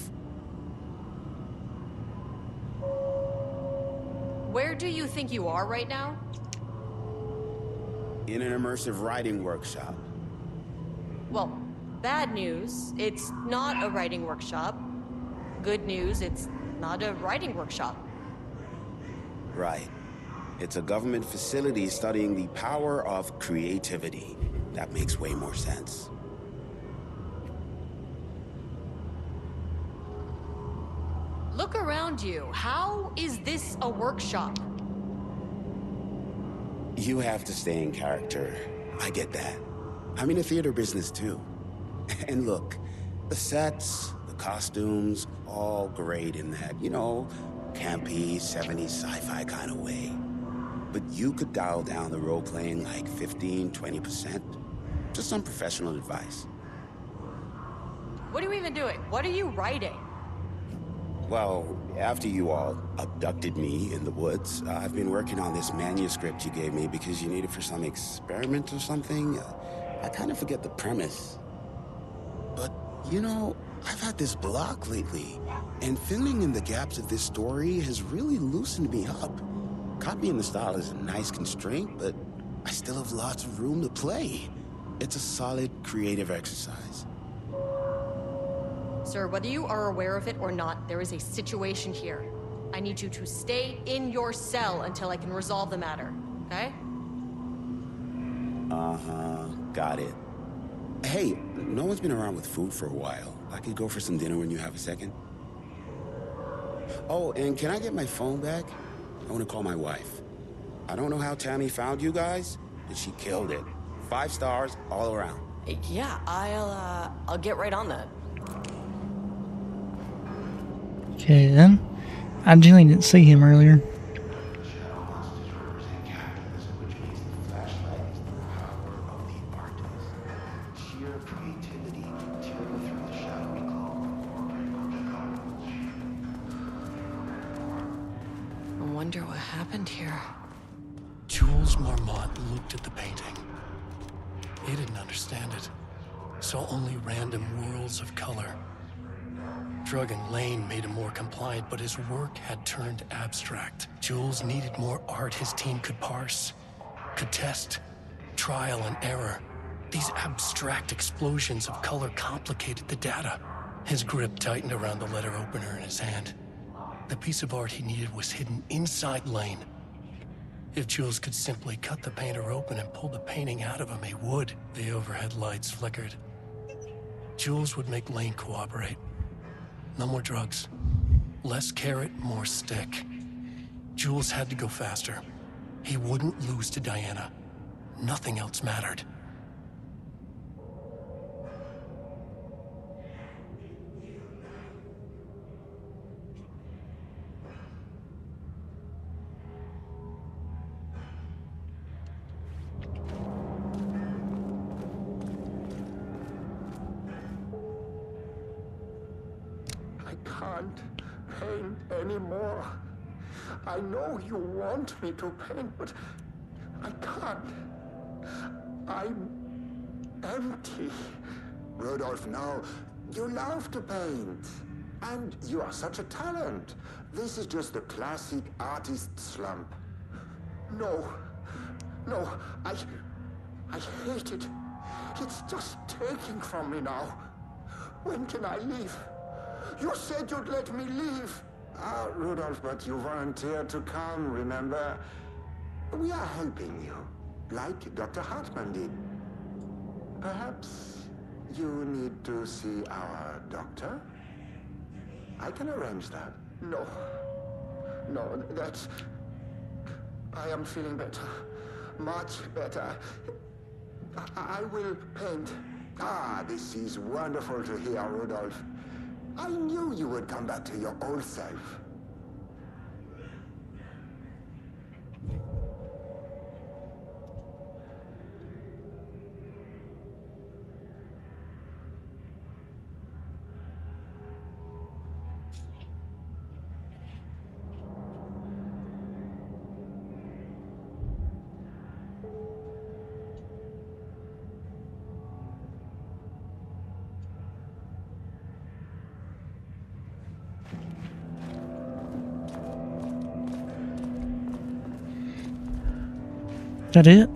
Where do you think you are right now? In an immersive writing workshop. Well, bad news, it's not a writing workshop. Good news, it's not a writing workshop. Right. It's a government facility studying the power of creativity. That makes way more sense. Look around you. How is this a workshop? You have to stay in character. I get that. I'm in the theater business too. And look, the sets, the costumes, all great in that, you know, campy, 70s sci-fi kind of way. But you could dial down the role-playing like 15, 20%. Just some professional advice. What are you even doing? What are you writing? Well, after you all abducted me in the woods, I've been working on this manuscript you gave me because you need it for some experiment or something. I kind of forget the premise. But, you know, I've had this block lately, and filling in the gaps of this story has really loosened me up. Copy in the style is a nice constraint, but I still have lots of room to play. It's a solid creative exercise. Sir, whether you are aware of it or not, there is a situation here. I need you to stay in your cell until I can resolve the matter, okay? Uh-huh, got it. Hey, no one's been around with food for a while. I could go for some dinner when you have a second. Oh, and can I get my phone back? I want to call my wife. I don't know how Tammy found you guys, but she killed it. 5 stars all around. Yeah, I'll get right on that. okay then. I genuinely didn't see him earlier. I wonder what happened here. Jules Marmont looked at the painting. He didn't understand it. Saw only random whirls of color. Drug and Lane made him more compliant, but his work had turned abstract. Jules needed more art his team could parse, could test, trial and error. These abstract explosions of color complicated the data. His grip tightened around the letter opener in his hand. The piece of art he needed was hidden inside Lane. If Jules could simply cut the painter open and pull the painting out of him, he would. The overhead lights flickered. Jules would make Lane cooperate. No more drugs. Less carrot, more stick. Jules had to go faster. He wouldn't lose to Diana. Nothing else mattered. I can't paint anymore. I know you want me to paint, but I can't. I'm empty. Rudolph, no. You love to paint. And you are such a talent. This is just the classic artist slump. No. No, I hate it. It's just taking from me now. When can I leave? You said you'd let me leave. Ah, Rudolph, but you volunteered to come, remember? We are helping you, like Dr. Hartman did. Perhaps you need to see our doctor? I can arrange that. No. No, that's... I am feeling better. Much better. I will paint. Ah, this is wonderful to hear, Rudolph. I knew you would come back to your old self. Is that it?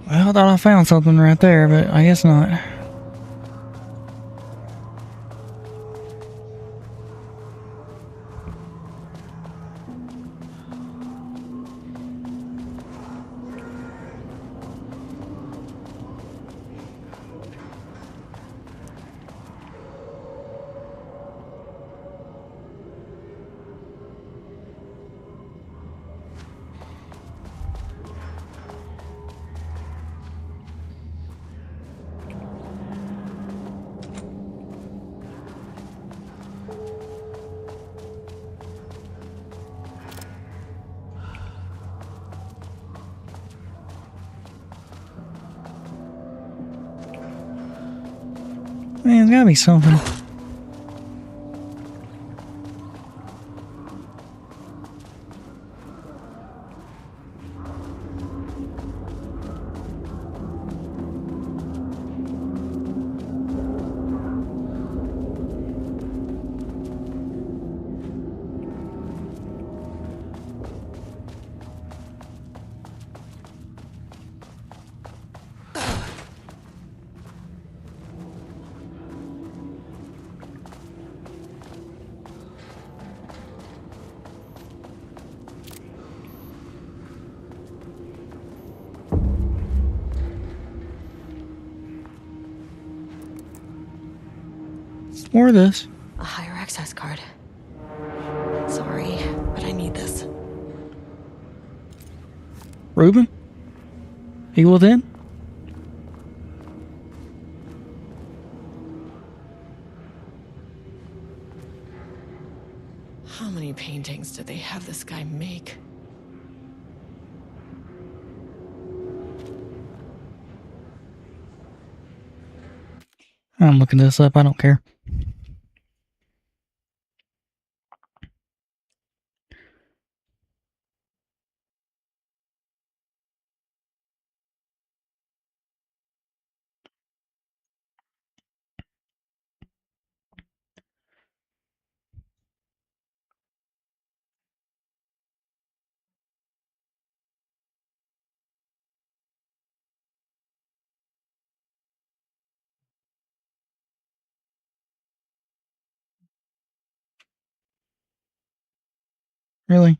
Well, I thought I found something right there, but I guess not. Man, there's gotta be something. More of this. A higher access card. Sorry, but I need this. Reuben? Evil then? How many paintings did they have this guy make? I'm looking this up. I don't care. Really?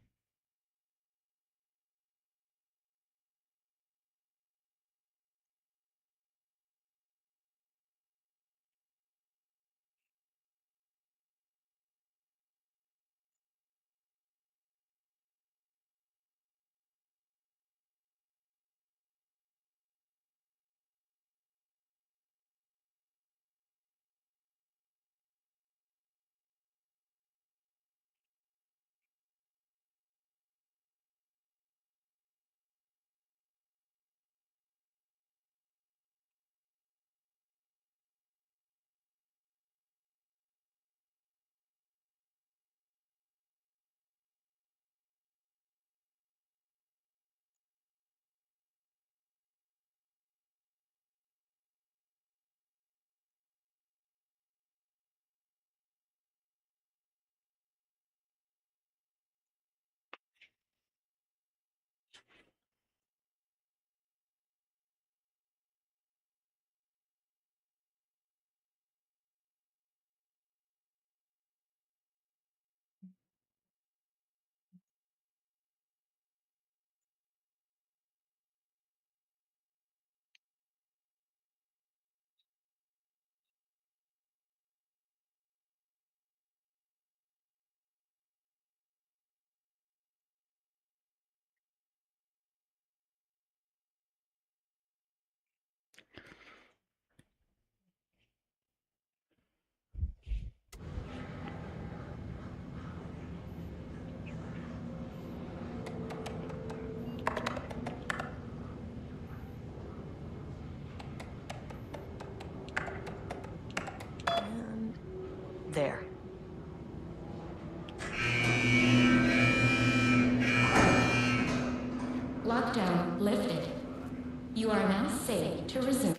now safe to resume.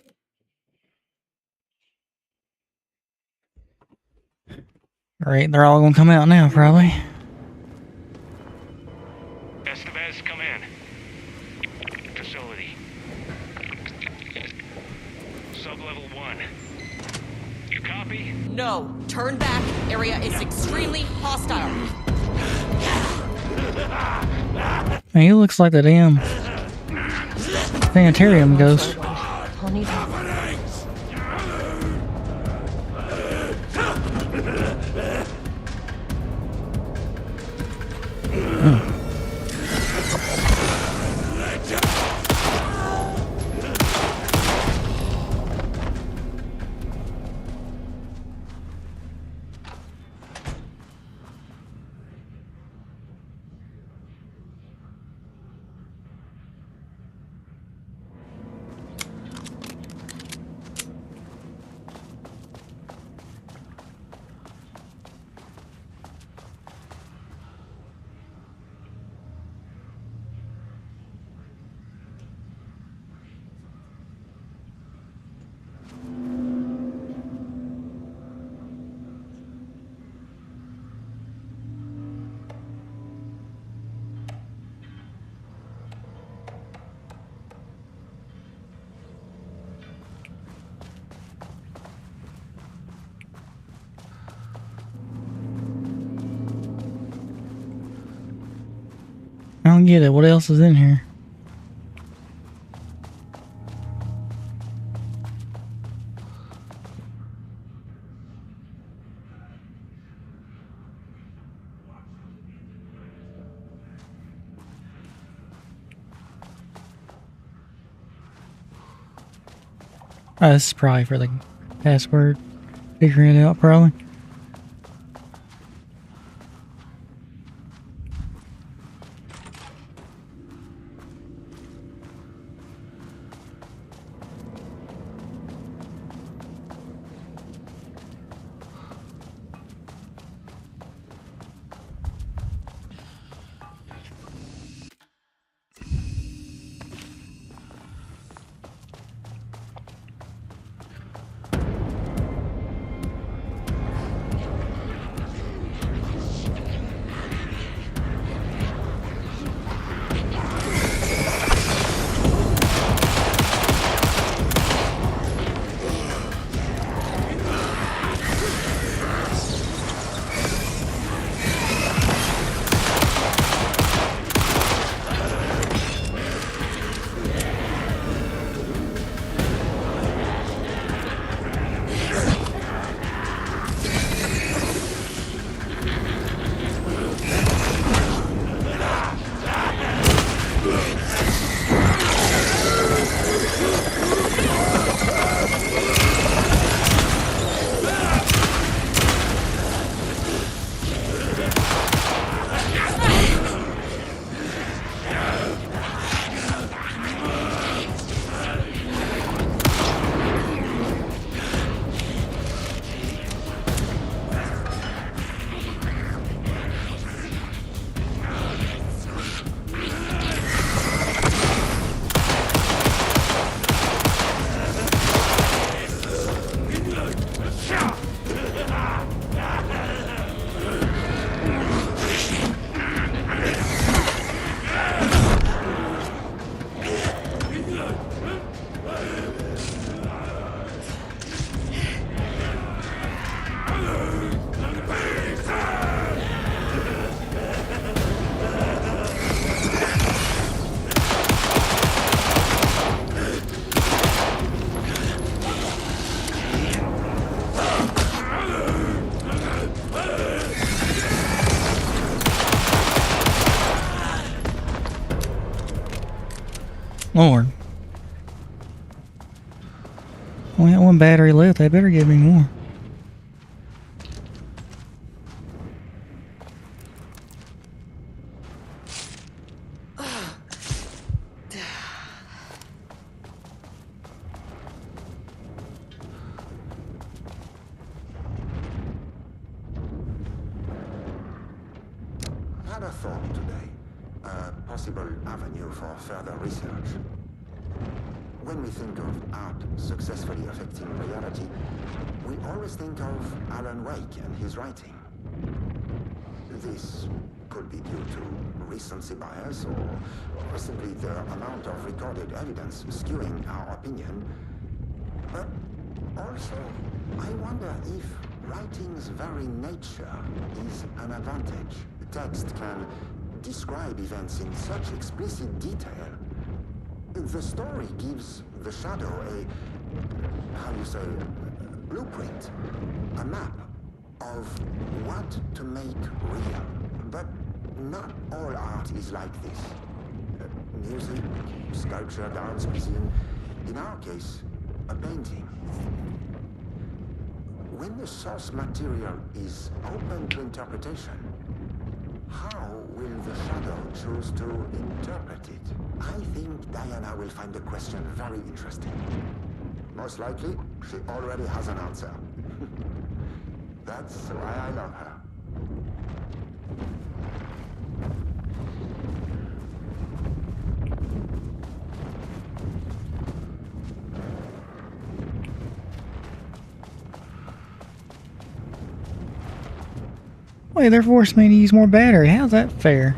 Great, they're all gonna come out now, probably. Estevez, come in. Facility. Sub-level 1. You copy? No, turn back. Area is extremely hostile. Man, he looks like the damn Planetarium ghost. I'll need help. I don't get it. What else is in here? Oh, this is probably for the password. Figuring it out, probably. Lord. Only got one battery left. They better give me more. Had a thought today. A possible avenue for further research. When when we think of art successfully affecting reality, we always think of Alan Wake and his writing. This could be due to recency bias or simply the amount of recorded evidence skewing our opinion. But also, I wonder if writing's very nature is an advantage. The text can describe events in such explicit detail. The story gives the shadow a blueprint, a map of what to make real. But not all art is like this. Music, sculpture, dance, cuisine. In our case, a painting. When the source material is open to interpretation, how will the shadow choose to interpret it? I think Diana will find the question very interesting. Most likely, she already has an answer. That's why I love her. Wait, they're forcing me to use more battery. How's that fair?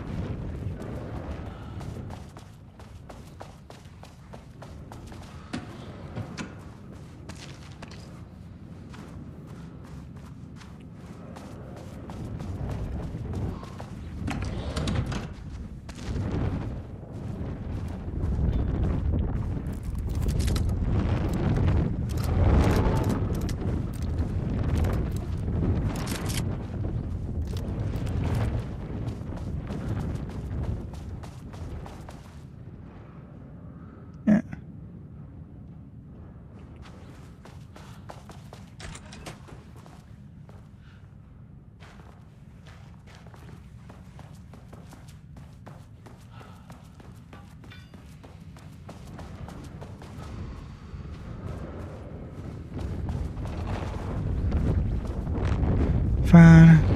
Fine.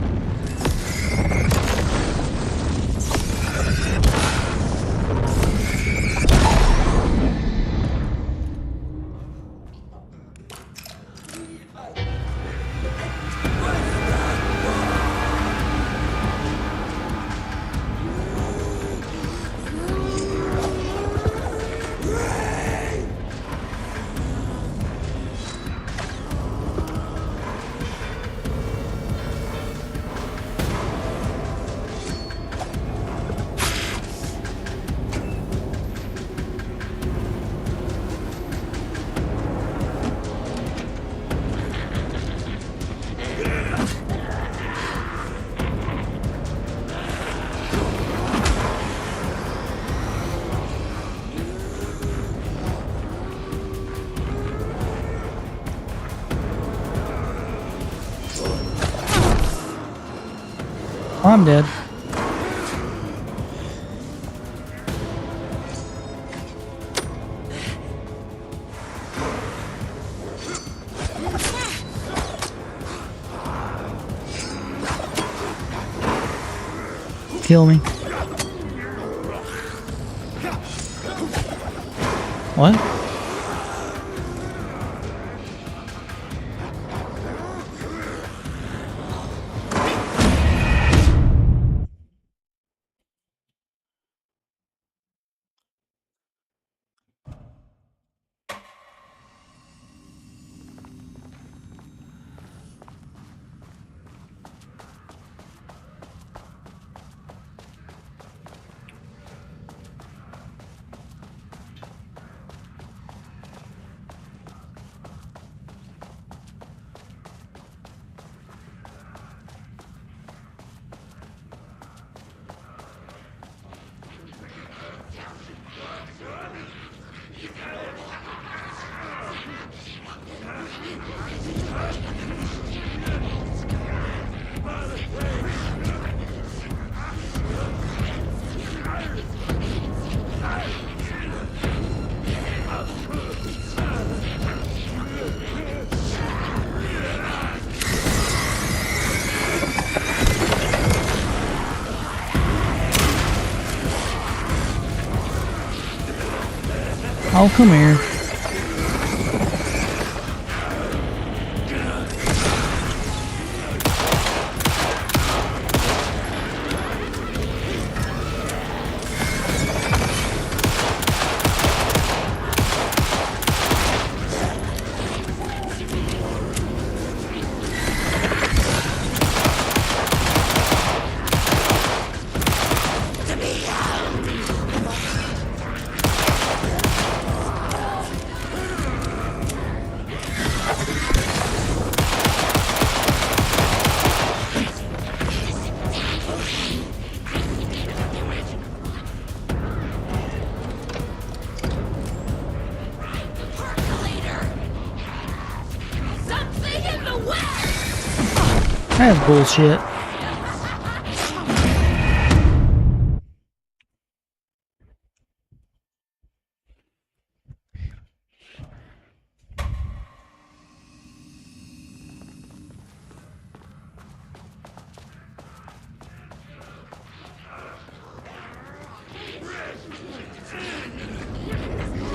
I'm dead. Kill me. What? Oh, come here. That's bullshit.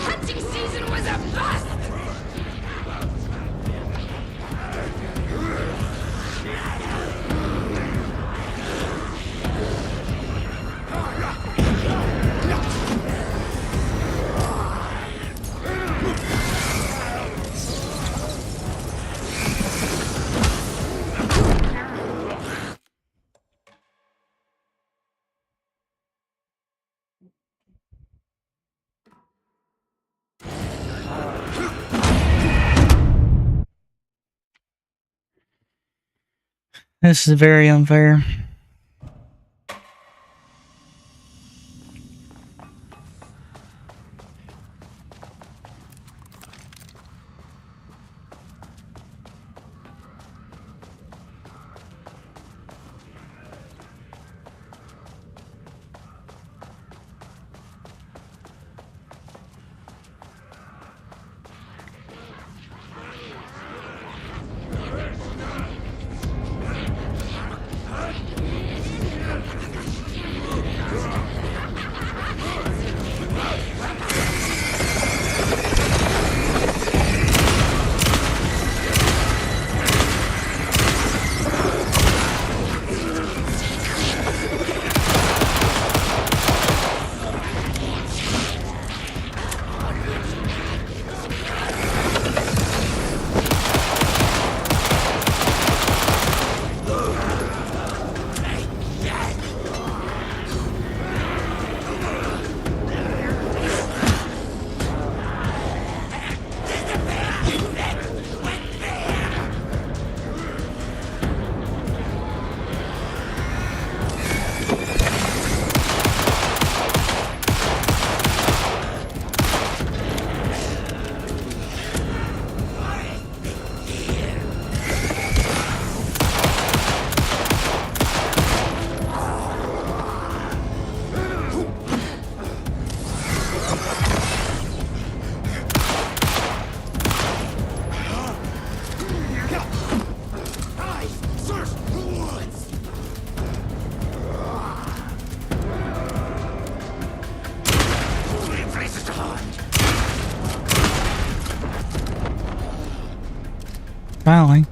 Hunting season was a bust! This is very unfair. Finally.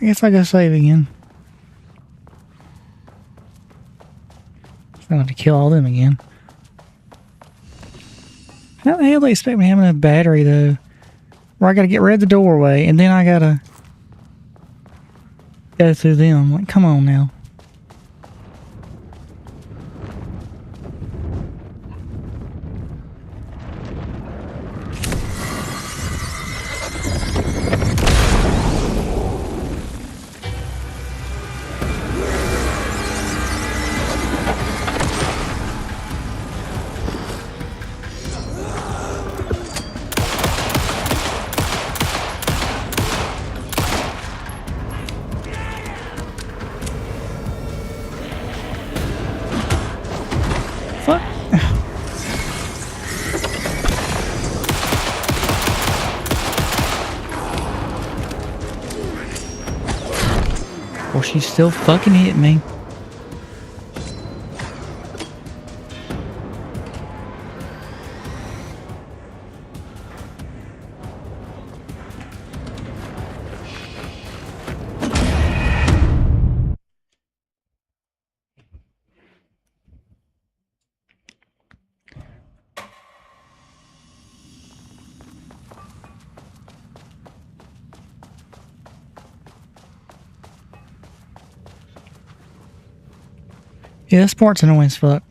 I guess I gotta save again. I'm going to kill all them again. How the hell do they expect me to have enough battery though? Where I gotta get rid of the doorway and then I gotta go through them. Like, come on now. Well, she still fucking hit me. Yeah, this part's annoying as fuck.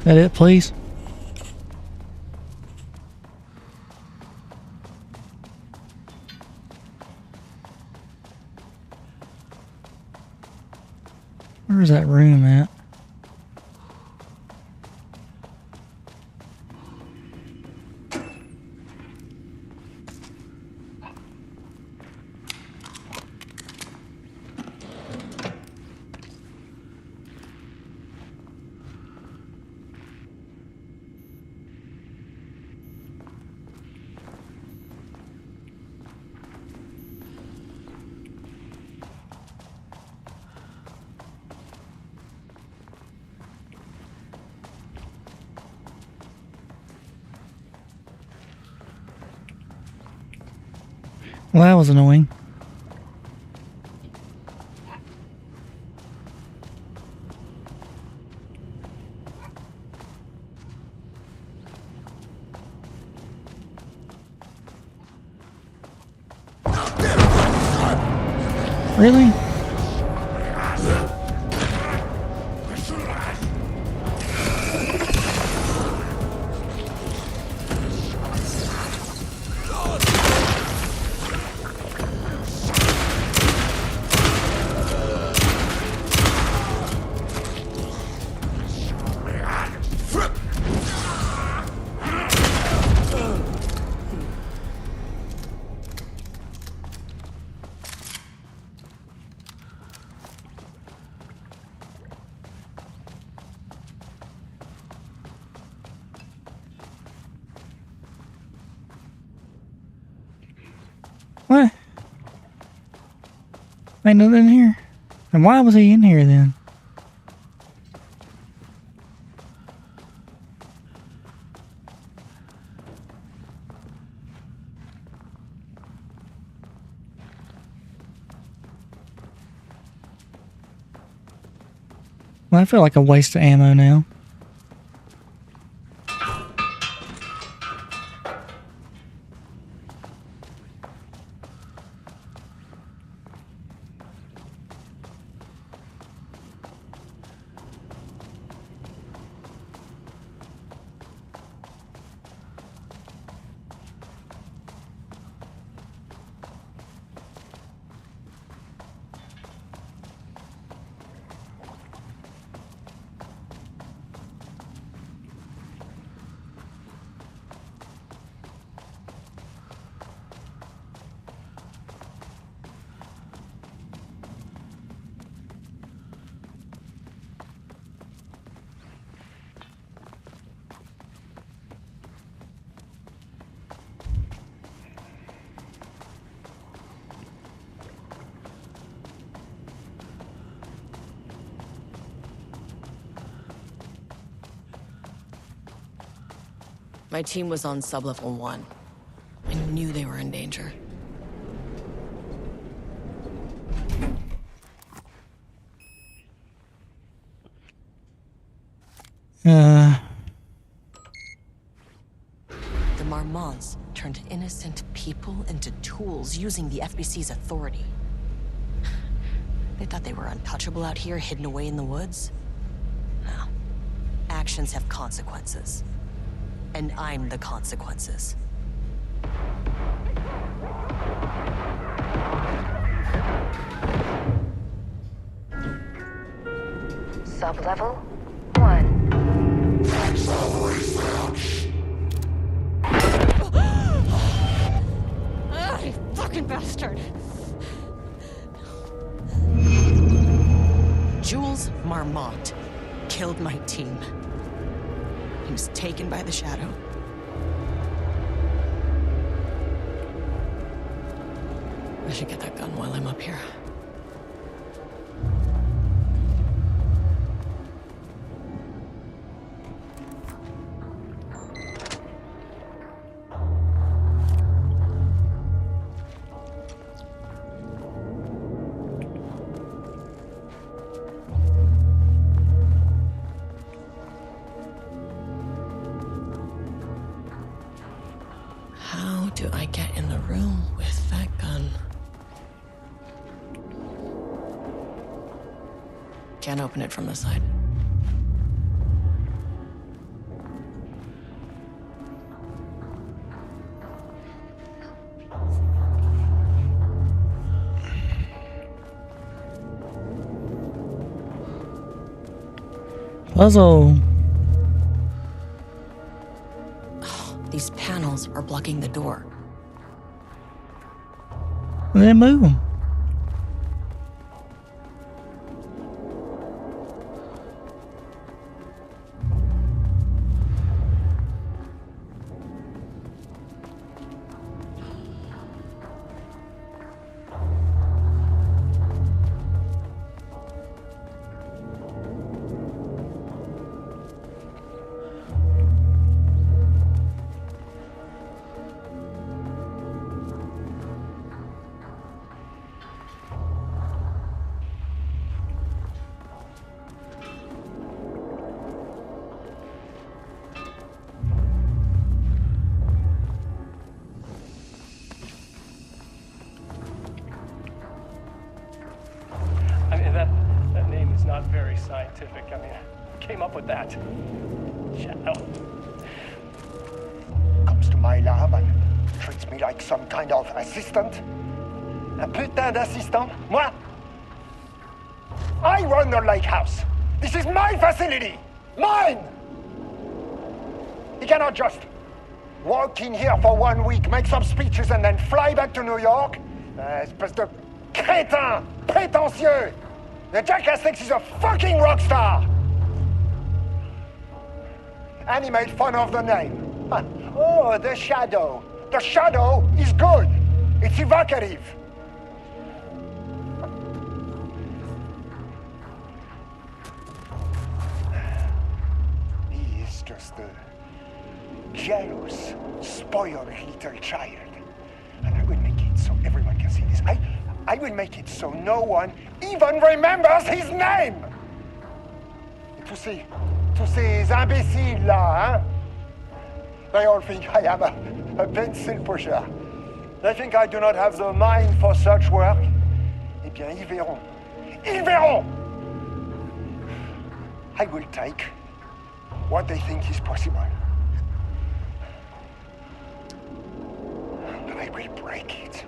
That it, please? Where's that room at? Well, that was annoying. Really? What? Ain't nothing in here. And why was he in here then? Well, I feel like a waste of ammo now. My team was on sublevel 1. I knew they were in danger. Marmonts turned innocent people into tools using the FBC's authority. They thought they were untouchable out here, hidden away in the woods? No. Actions have consequences. And I'm the consequences. Sublevel 1. Ah, you fucking bastard! Jules Marmont killed my team. He was taken by the Shadow. I should get that gun while I'm up here. How do I get in the room with that gun? Can't open it from the side. Puzzle. These panels are blocking the door. Then move them. I mean, that name is not very scientific. I mean, who came up with that? Shadow. Comes to my lab and treats me like some kind of assistant. Un putain d'assistant? Moi? I run the lake house. This is my facility. Mine! He cannot just walk in here for 1 week, make some speeches, and then fly back to New York. Espèce de crétin! Prétentieux! The jackass thinks he's a fucking rock star! And he made fun of the name. Oh, the Shadow. The Shadow is good. It's evocative. He is just a jealous, spoiled little child. And I will make it so everyone can see this. I will make it so no one even remembers his name! Tous ces imbéciles là, hein? They all think I am a pencil pusher. They think I do not have the mind for such work. Eh bien, ils verront. Ils verront! I will take what they think is possible. But I will break it.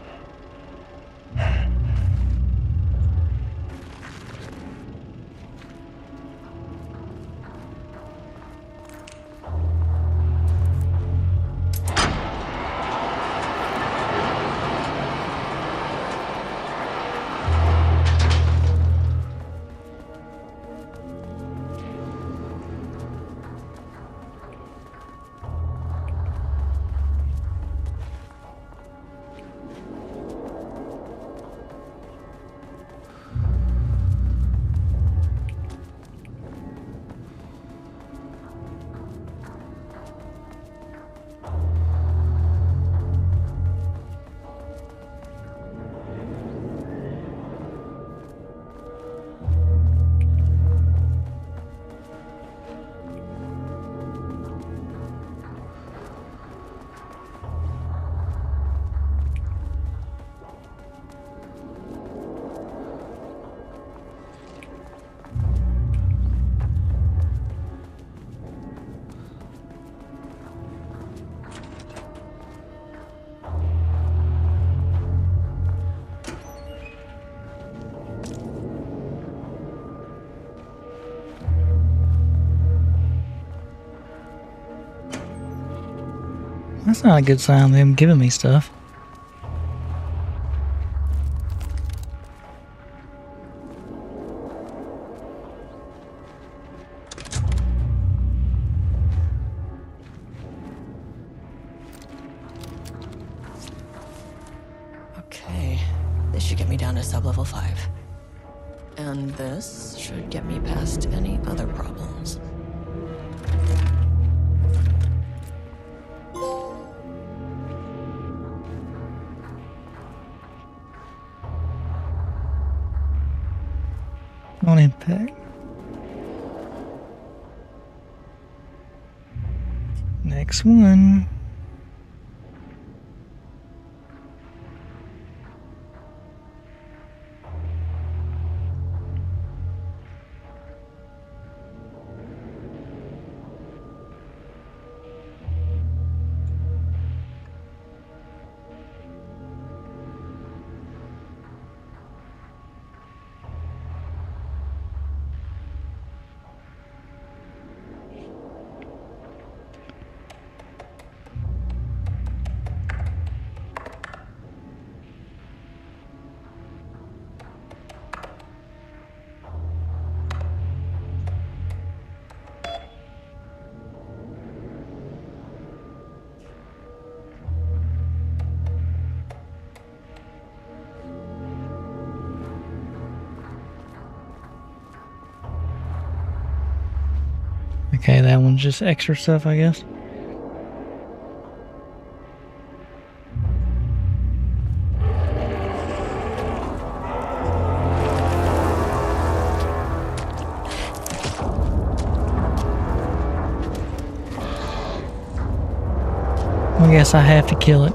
That's not a good sign, them giving me stuff. Okay, this should get me down to sub-level 5. And this should get me past any other problems. On impact. Next one. Okay, that one's just extra stuff, I guess. I guess I have to kill it.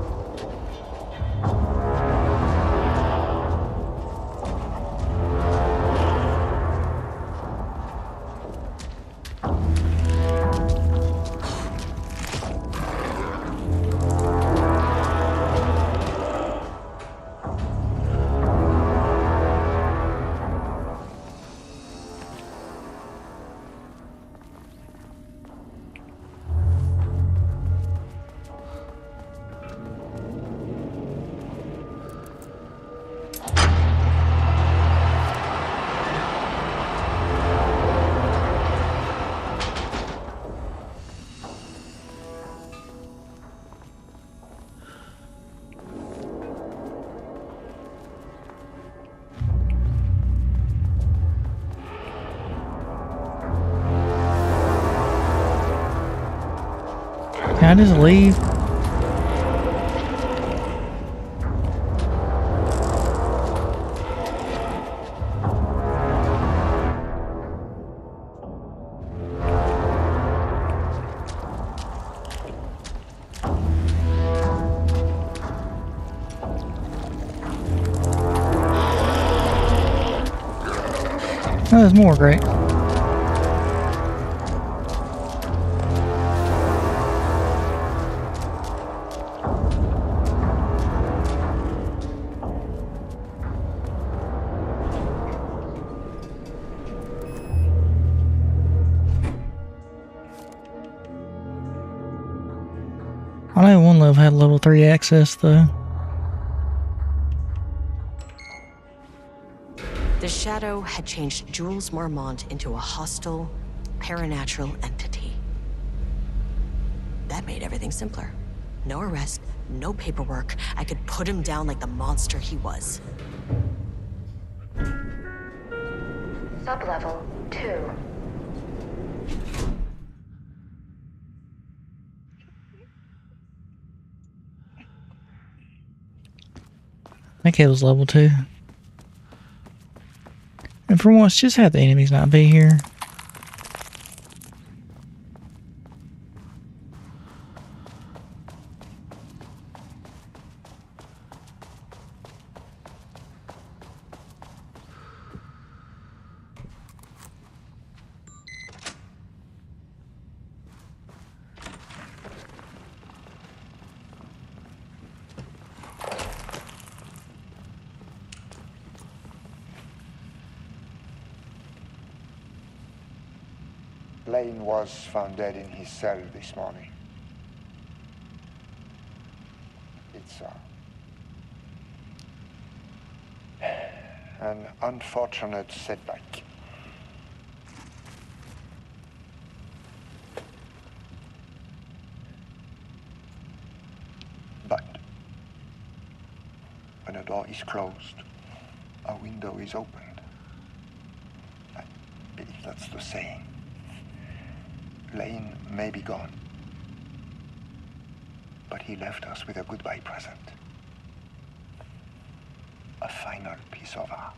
Can I just leave? Oh, there's more, great. I know one level had level 3 access though. The Shadow had changed Jules Marmont into a hostile, paranatural entity. That made everything simpler. No arrest, no paperwork. I could put him down like the monster he was. Sublevel 2. I think it was level 2. And for once, just have the enemies not be here. Lane was found dead in his cell this morning. It's an unfortunate setback. But when a door is closed, a window is opened. I believe that's the saying. Lane may be gone, but he left us with a goodbye present. A final piece of art.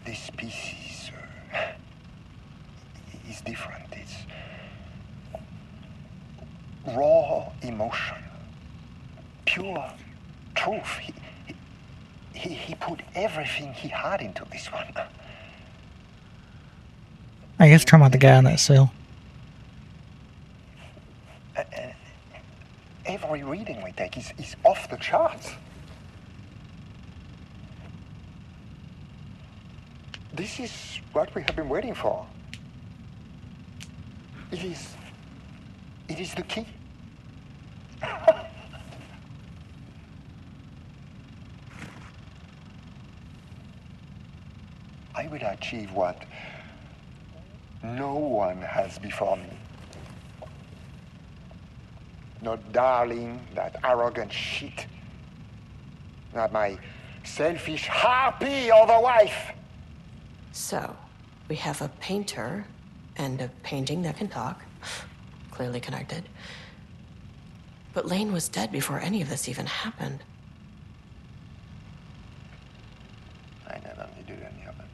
This piece is different. It's raw emotion, pure truth. He put everything he had into this one. I guess talking about the guy in that cell. Every reading we take is off the charts. This is what we have been waiting for. It is the key. I will achieve what no one has before me. Not Darling, that arrogant shit. Not my selfish harpy or the wife. So, we have a painter and a painting that can talk. Clearly connected. But Lane was dead before any of this even happened. I never needed any of it.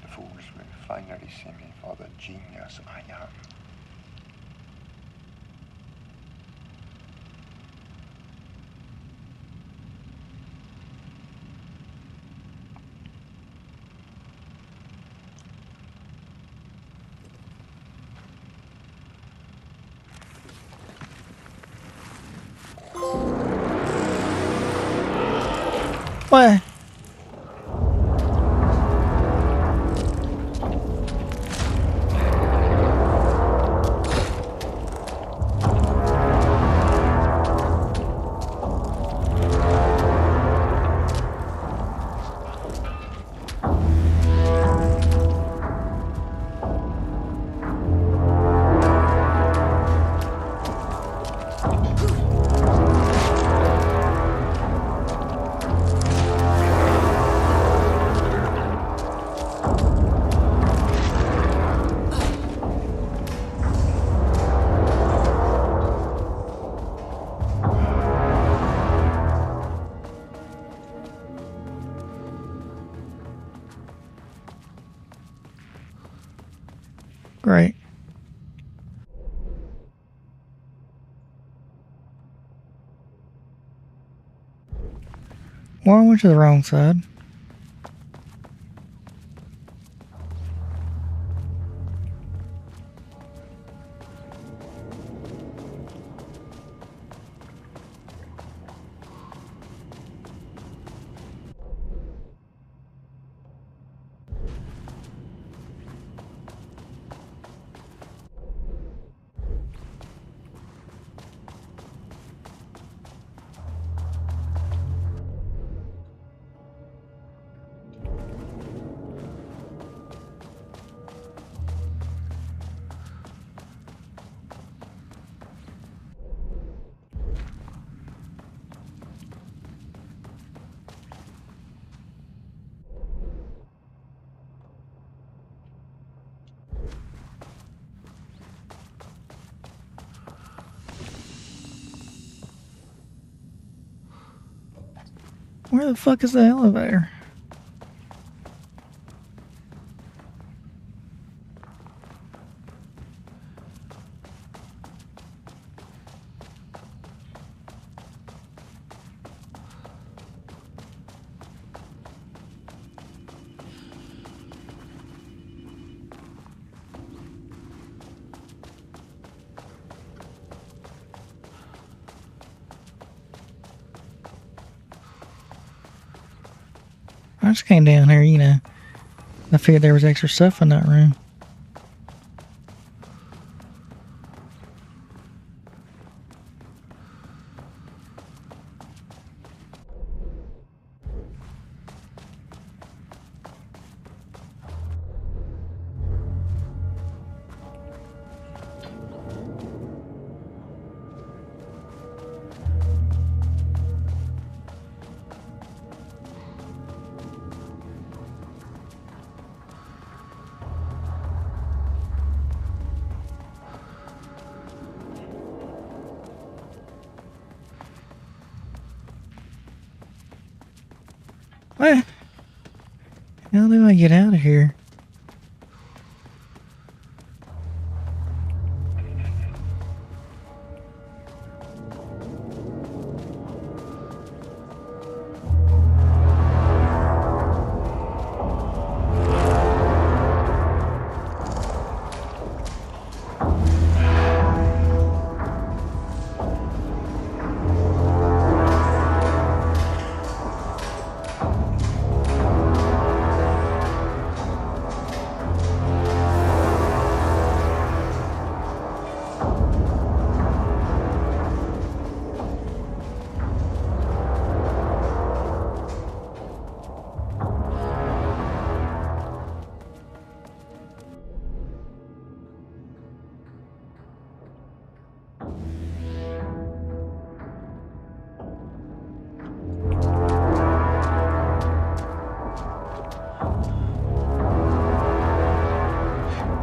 The fools will finally see me for the genius I am. What? Great. Well, I went to the wrong side. Where the fuck is the elevator? I just came down here, you know. I figured there was extra stuff in that room. What? How do I get out of here?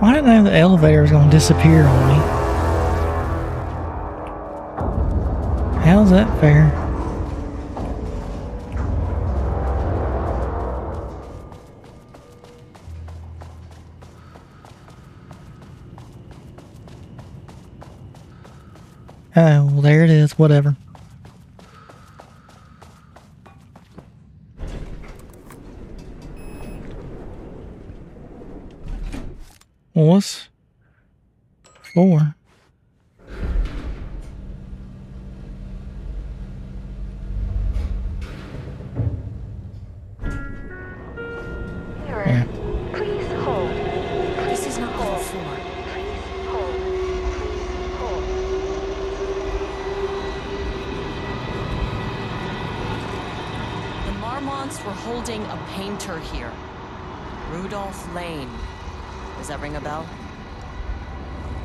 I didn't know the elevator was going to disappear on me. How's that fair? Oh, well, there it is. Whatever. What's 4? Yeah. Please hold. This is not level 4. The Marmonts were holding a painter here. Rudolph Lane. Does that ring a bell?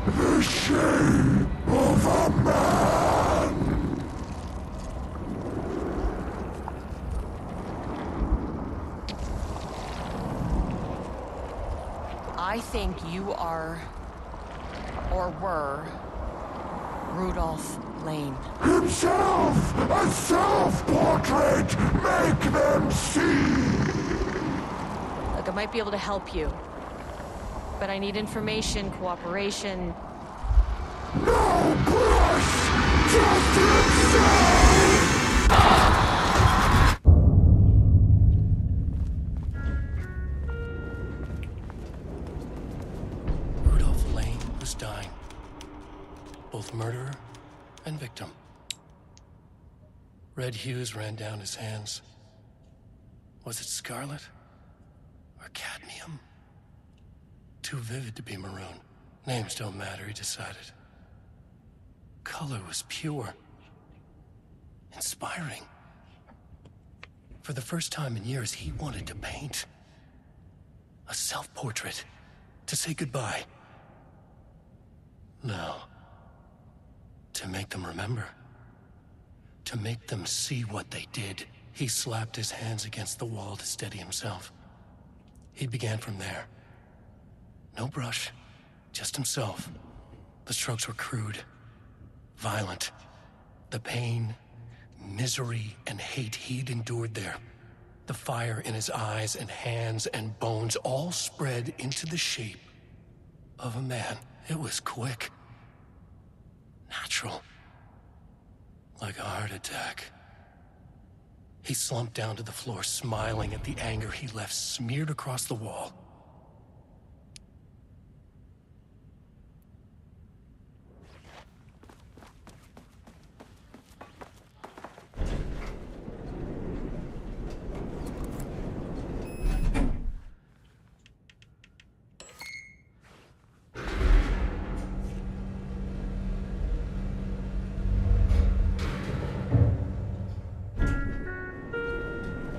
The shape of a man. I think you are, or were, Rudolph Lane. Himself! A self-portrait! Make them see! Look, I might be able to help you. But I need information, cooperation. No brush! Just himself! Rudolph Lane was dying. Both murderer and victim. Red hues ran down his hands. Was it scarlet or cadmium? Too vivid to be maroon. Names don't matter, he decided. Color was pure. Inspiring. For the first time in years, he wanted to paint. A self-portrait. To say goodbye. No. To make them remember. To make them see what they did. He slapped his hands against the wall to steady himself. He began from there. No brush, just himself. The strokes were crude, violent. The pain, misery, and hate he'd endured there. The fire in his eyes and hands and bones all spread into the shape of a man. It was quick. Natural. Like a heart attack. He slumped down to the floor, smiling at the anger he left smeared across the wall.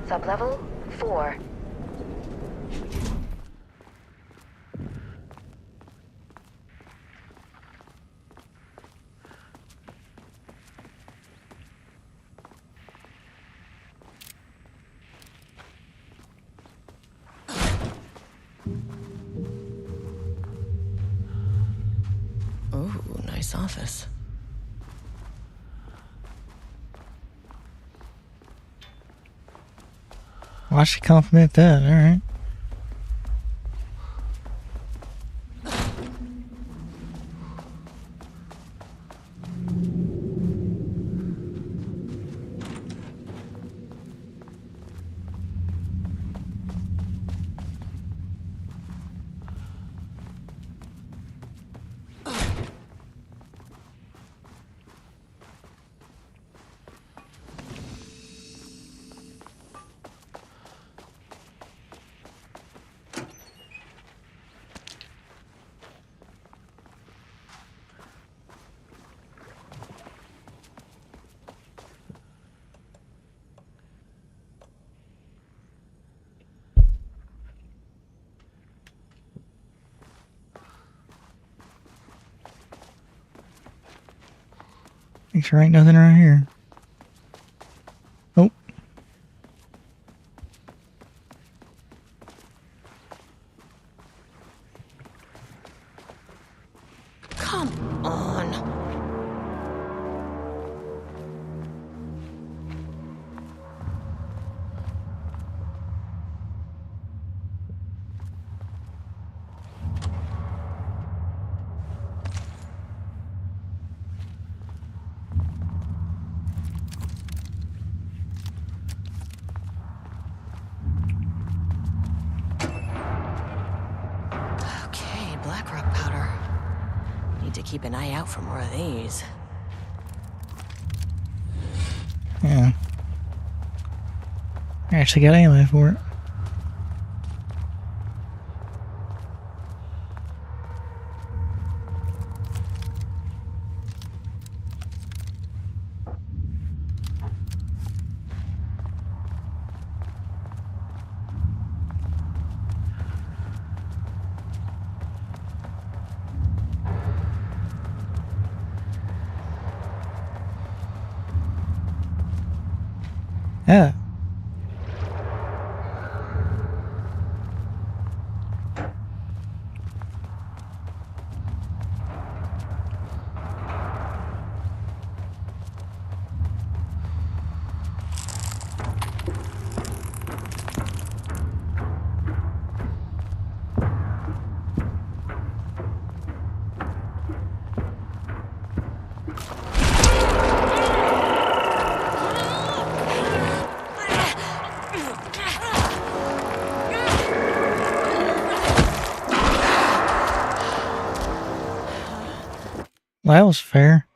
Sublevel 4. Ooh, nice office. Why should compliment that? All right. Make sure ain't nothing around here. Nope. Come on. Okay, black rock powder. Need to keep an eye out for more of these. Yeah. I actually got ammo for it. Yeah. Well, that was fair.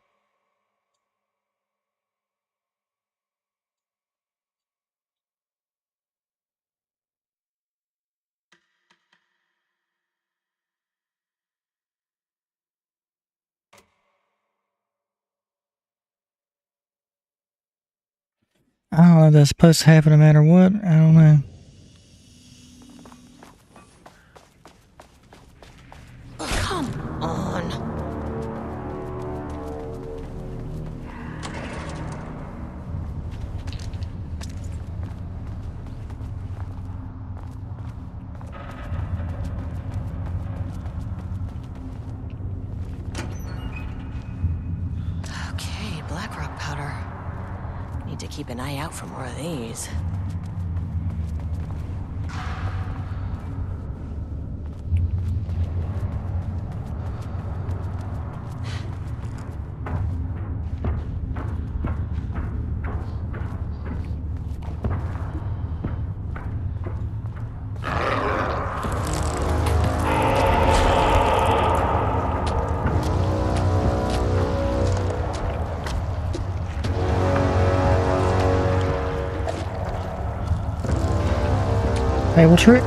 I don't know if that's supposed to happen no matter what. I don't know. Come on. Okay, black rock powder. Need to keep an eye out for more of these. Table trick.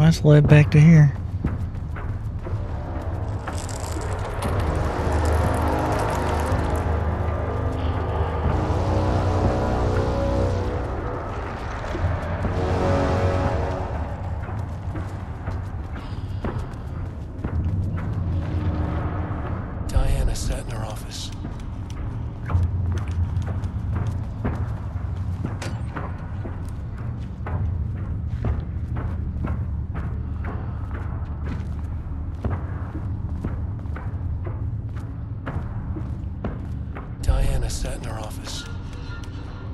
Let's led back to here. Diana sat in her office. Diana sat in her office.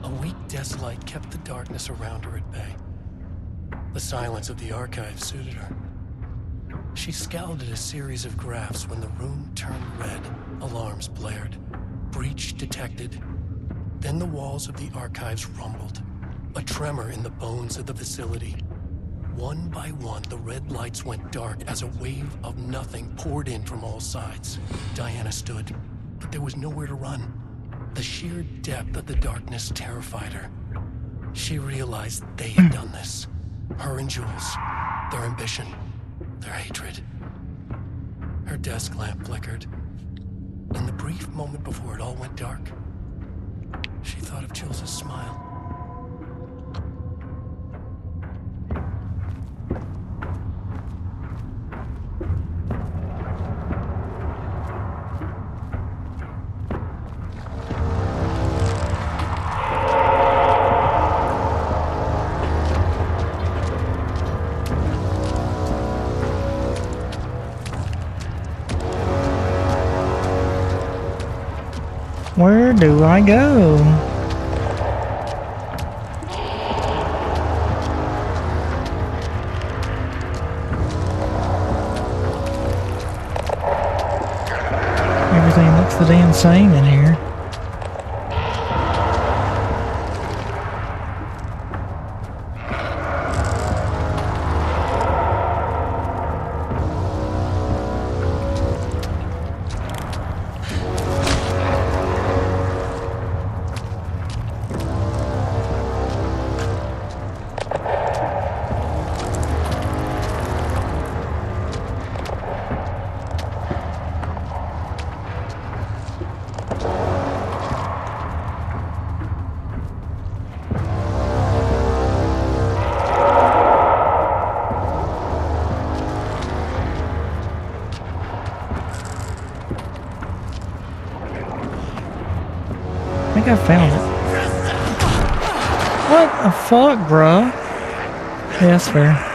A weak desk light kept the darkness around her at bay. The silence of the archive suited her. She scowled at a series of graphs when the room turned red. Alarms blared. Breach detected. Then the walls of the archives rumbled. A tremor in the bones of the facility. One by one, the red lights went dark as a wave of nothing poured in from all sides. Diana stood, but there was nowhere to run. The sheer depth of the darkness terrified her. She realized they had done this. Her and Jules. Their ambition. Their hatred. Her desk lamp flickered. In the brief moment before it all went dark, she thought of Jules' smile. Where do I go? Everything looks the damn same in here. I think I found it. What the fuck, bruh? Yeah, that's fair.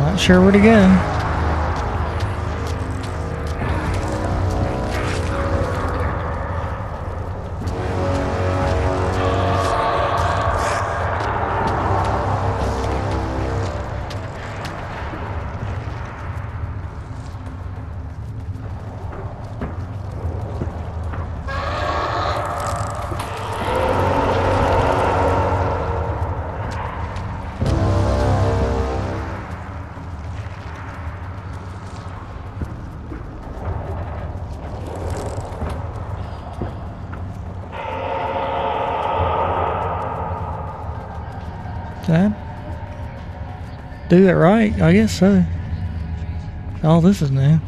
Not sure where to go. Did I do it right? I guess so. Oh, this is new.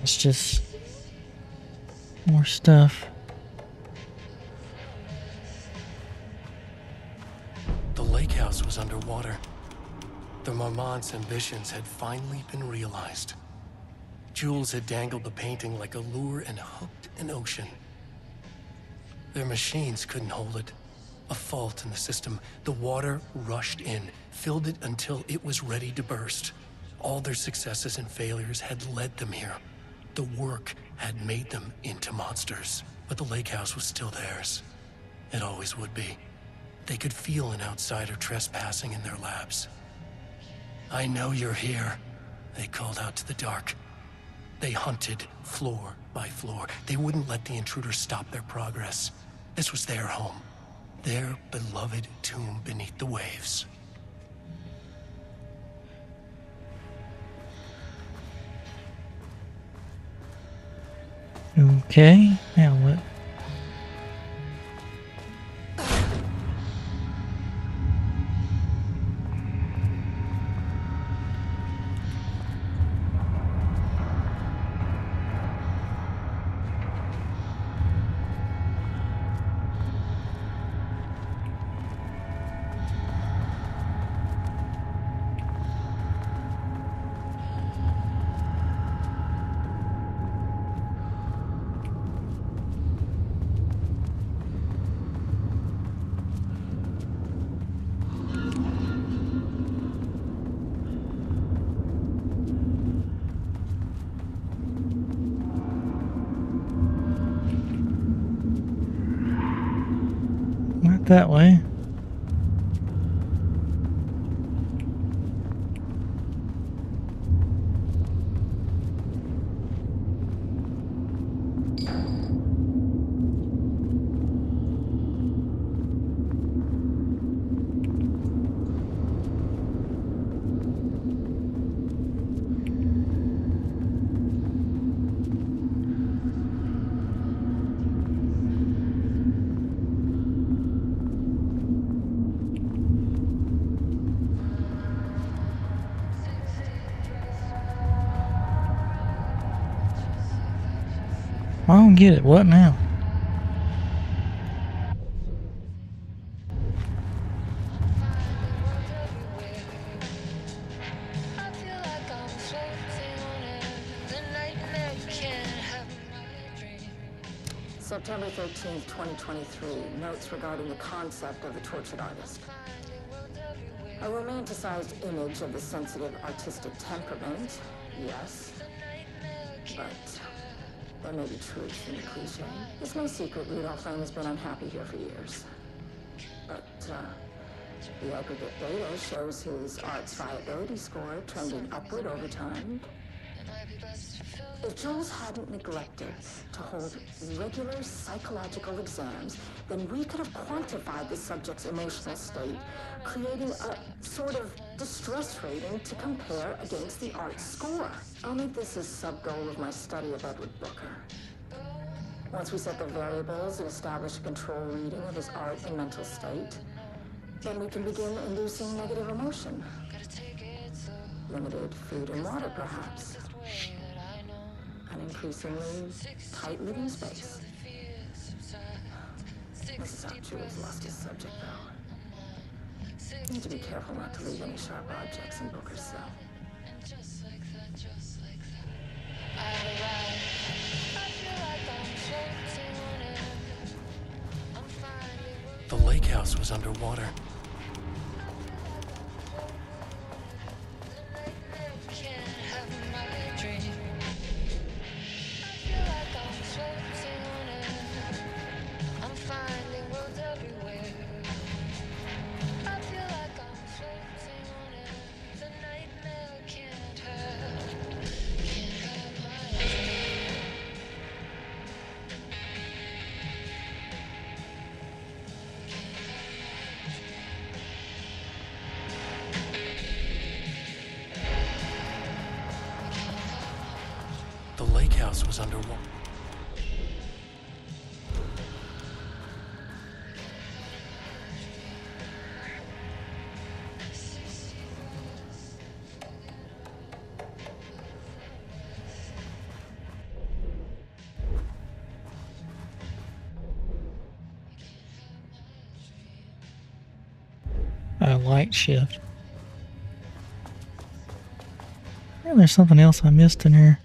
It's just more stuff. The lake house was underwater. The Marmont's ambitions had finally been realized. Jules had dangled the painting like a lure and hooked an ocean. Their machines couldn't hold it. A fault in the system. The water rushed in, filled it until it was ready to burst. All their successes and failures had led them here. The work had made them into monsters, but the lake house was still theirs. It always would be. They could feel an outsider trespassing in their labs. "I know you're here," they called out to the dark. They hunted floor by floor. They wouldn't let the intruders stop their progress. This was their home, their beloved tomb beneath the waves. Okay, now what? Not that way. don't get it. What now? September 13th, 2023. Notes regarding the concept of the tortured artist. A romanticized image of the sensitive artistic temperament, yes. But there may be truth in the cliche. It's no secret Rudolph Lane has been unhappy here for years. But, the aggregate data shows his art's viability score trending upward over time. If Jules hadn't neglected to hold regular psychological exams, then we could have quantified the subject's emotional state, creating a sort of distress rating to compare against the art score. I'll make this a sub-goal of my study of Edward Booker. Once we set the variables and establish a control reading of his art and mental state, then we can begin inducing negative emotion. Limited food and water, perhaps. An increasingly tight living space. This is how Jules lost his subject, though. Need to be careful not to leave any sharp objects in Booker's cell. The lake house was underwater. The lake house was underwater. A light shift. And there's something else I missed in here.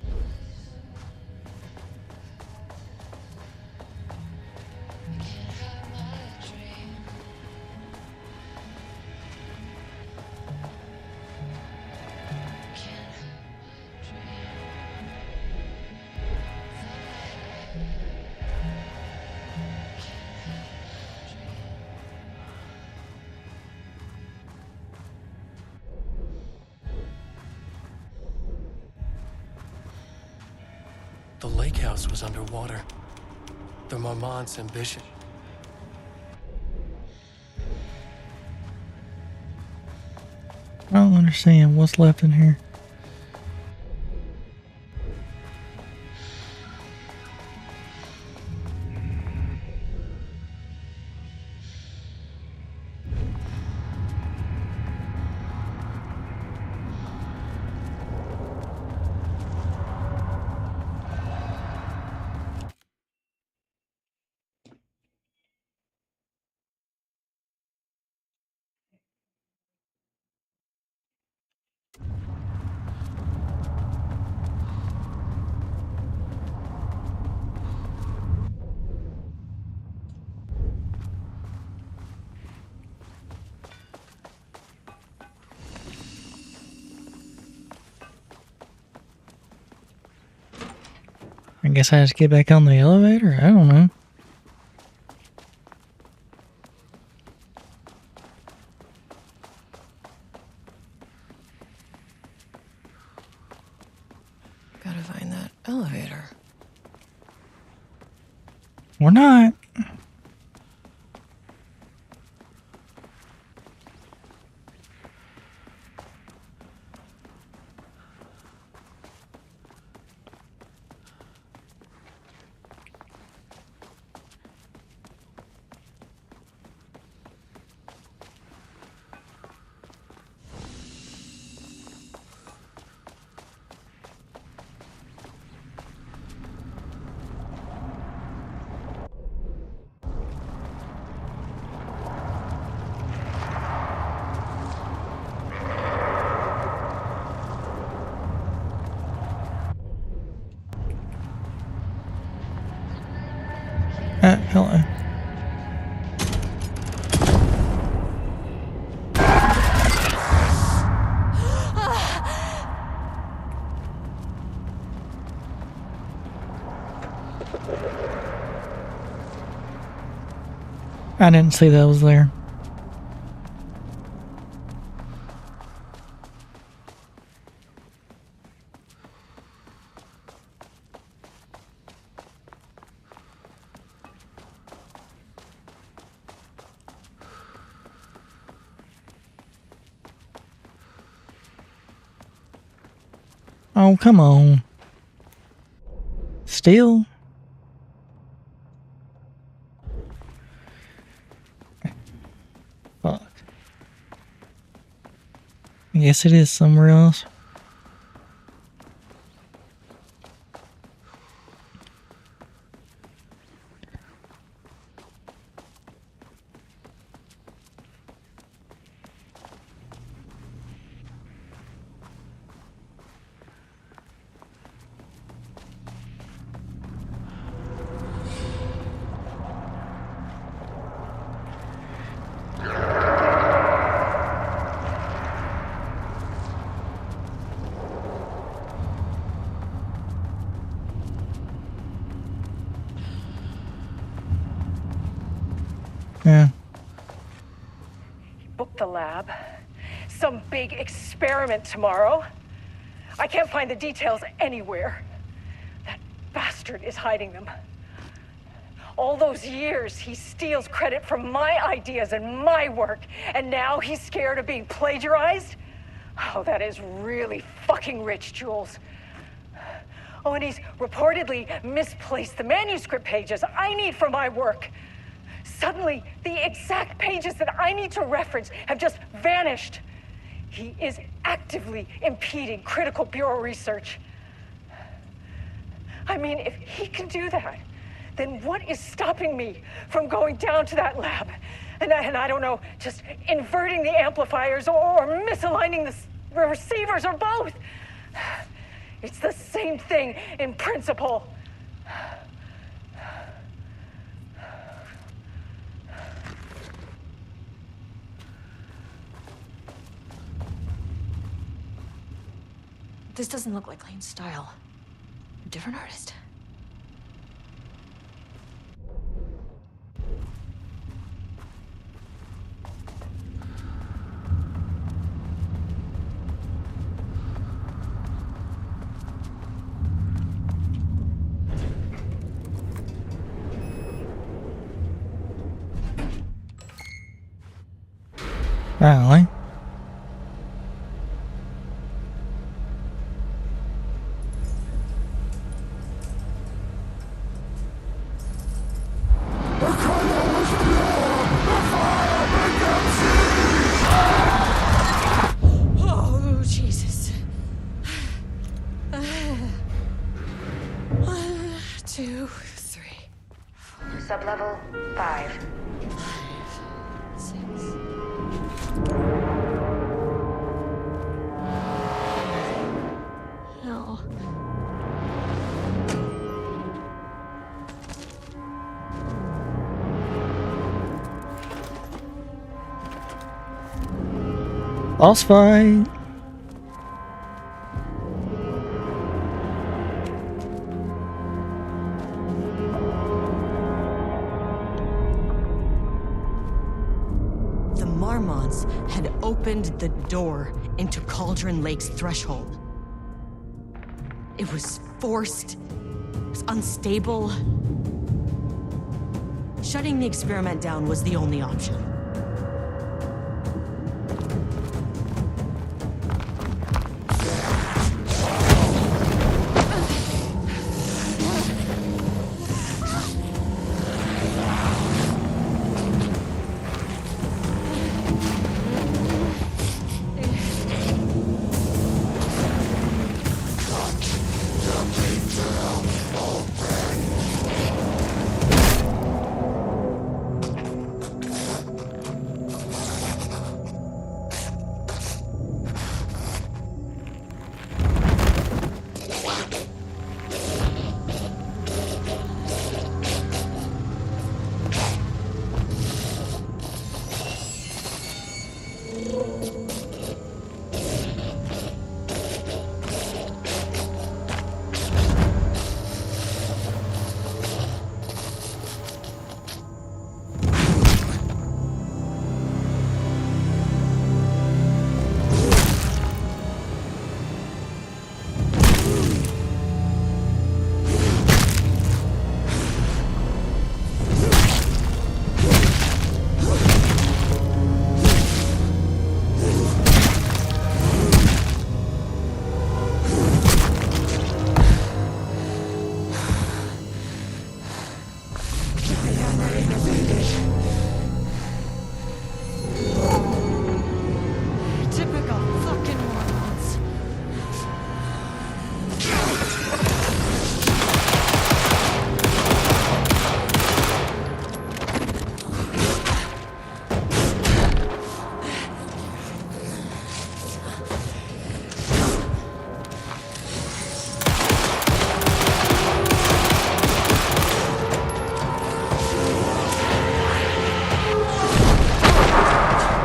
The lake house was underwater. The Marmont's ambition. I don't understand what's left in here. I guess I just get back on the elevator? I don't know. Gotta find that elevator. Or not. Hello. I didn't see that was there. Oh, come on. Still? Fuck. I guess it is somewhere else. Yeah. Book the lab. Some big experiment tomorrow. I can't find the details anywhere. That bastard is hiding them. All those years, he steals credit for my ideas and my work, and now he's scared of being plagiarized? Oh, that is really fucking rich, Jules. Oh, and he's reportedly misplaced the manuscript pages I need for my work. Suddenly, the exact pages that I need to reference have just vanished. He is actively impeding critical bureau research. I mean, if he can do that, then what is stopping me from going down to that lab? And I don't know, just inverting the amplifiers or misaligning the receivers or both. It's the same thing in principle. This doesn't look like Lane's style. A different artist. Apparently. Oh, Jesus. 1, 2, 3. Sublevel 5. 6. Hell. Boss fight. The Marmonts had opened the door into Cauldron Lake's threshold. It was forced. It was unstable. Shutting the experiment down was the only option.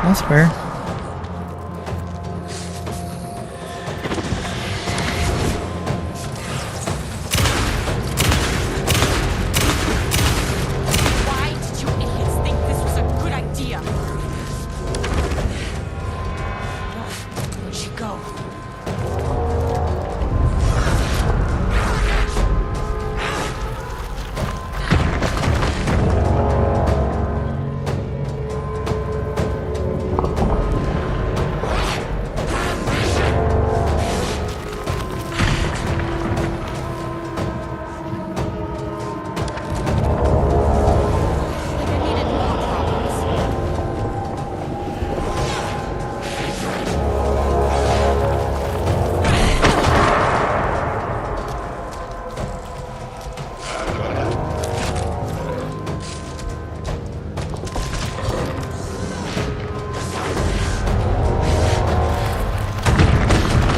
That's fair. Why did you idiots think this was a good idea? Where'd she go?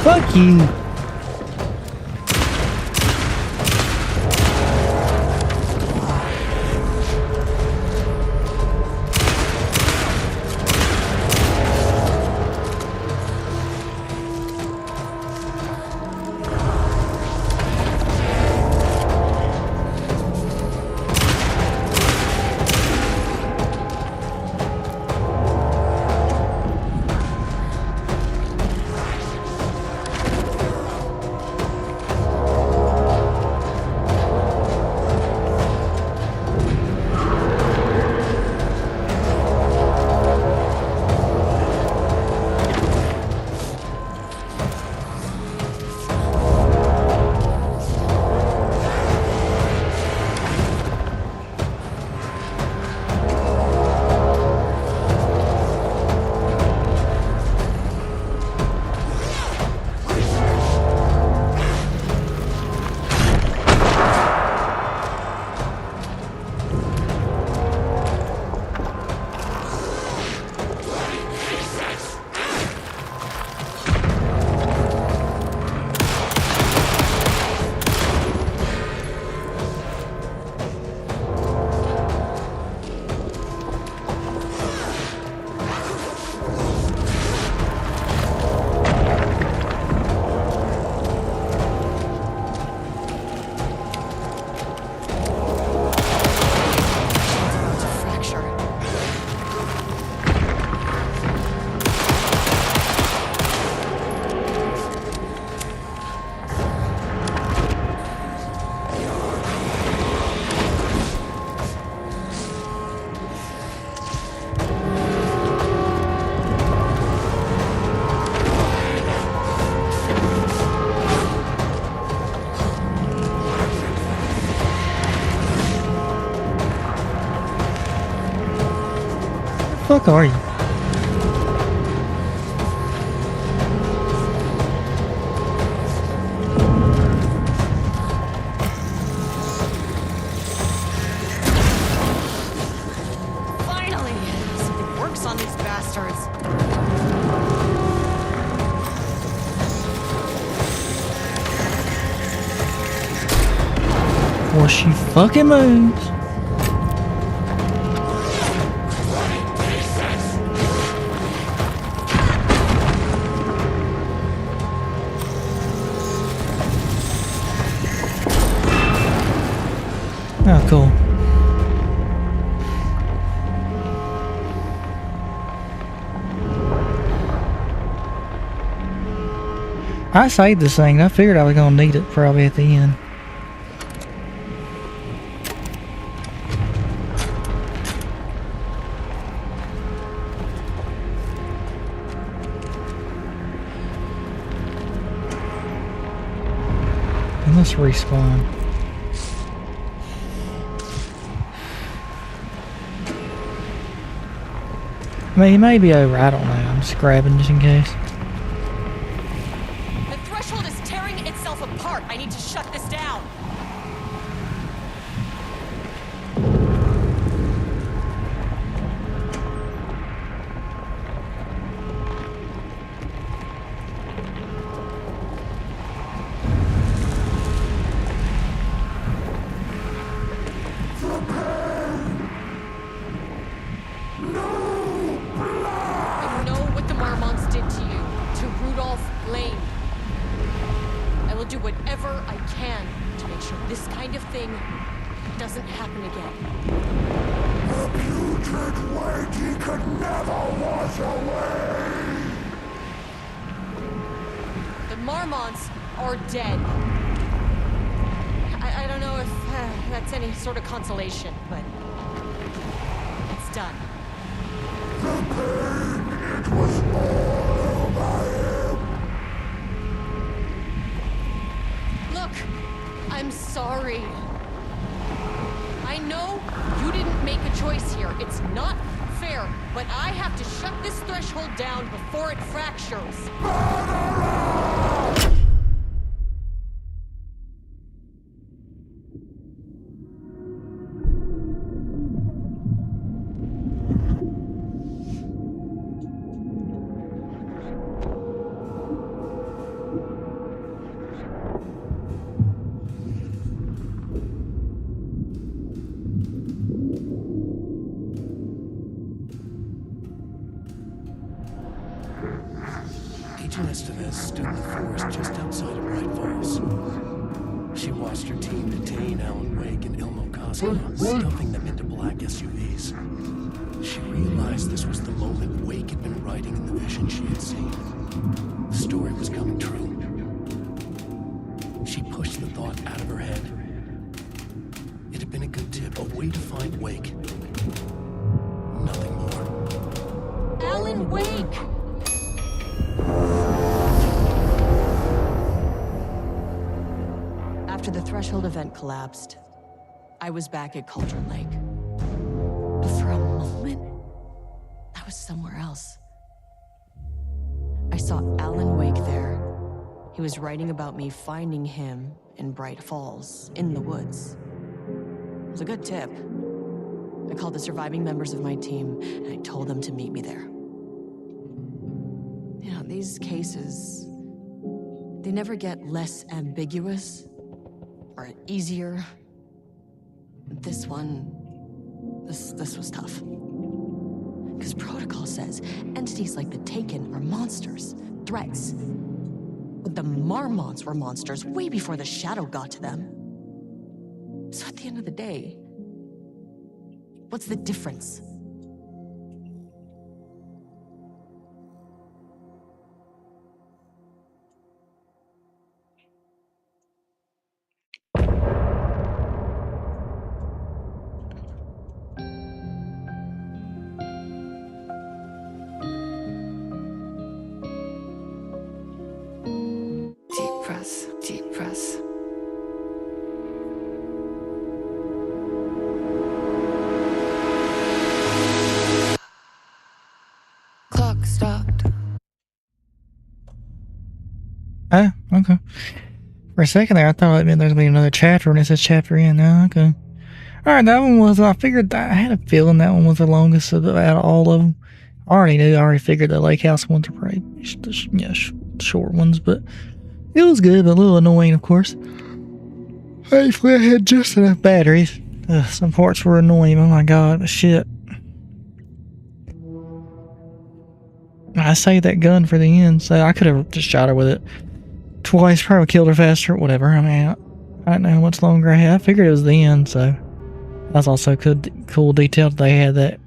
Fuck you. Fuck are you? Finally! Something works on these bastards. Well, she fucking moves. Oh, cool. I saved this thing. I figured I was gonna need it probably at the end. And let's respawn. I mean, he may be over. I don't know. I'm just grabbing just in case. The threshold is tearing itself apart. I need to shut this down. whatever I can to make sure this kind of thing doesn't happen again. The putrid weight he could never wash away! The Marmonts are dead. I don't know if that's any sort of consolation, but it's done. The pain, it was all by him. Look, I'm sorry. I know you didn't make a choice here. It's not fair, but I have to shut this threshold down before it fractures. Agent Estevez stood in the forest just outside of Bright Falls. She watched her team detain Alan Wake and Ilmo Koska, stuffing them into black SUVs. She realized this was the moment Wake had been writing in the vision she had seen. The story was coming true. She pushed the thought out of her head. It had been a good tip, a way to find Wake. Nothing more. Alan Wake! After the Threshold event collapsed, I was back at Cauldron Lake. But for a moment, I was somewhere else. I saw Alan Wake there. He was writing about me finding him in Bright Falls, in the woods. It was a good tip. I called the surviving members of my team, and I told them to meet me there. You know, these cases, they never get less ambiguous or easier. This one, this was tough. Because protocol says entities like the Taken are monsters, threats. But the Marmonts were monsters way before the Shadow got to them. So at the end of the day, what's the difference? Deep press. Clock stopped. Ah, okay. For a second there, I thought it meant there's gonna be another chapter, and it says chapter in. Oh, okay. Alright, that one was, I figured, I had a feeling that one was the longest out of all of them. I already figured the Lake House ones are probably, short ones, but it was good, but a little annoying, of course. Hopefully I had just enough batteries. Some parts were annoying, oh my god, but shit. I saved that gun for the end, so I could have just shot her with it twice, probably killed her faster, whatever. I mean, I don't know how much longer I had. I figured it was the end, so that was also cool detail that they had that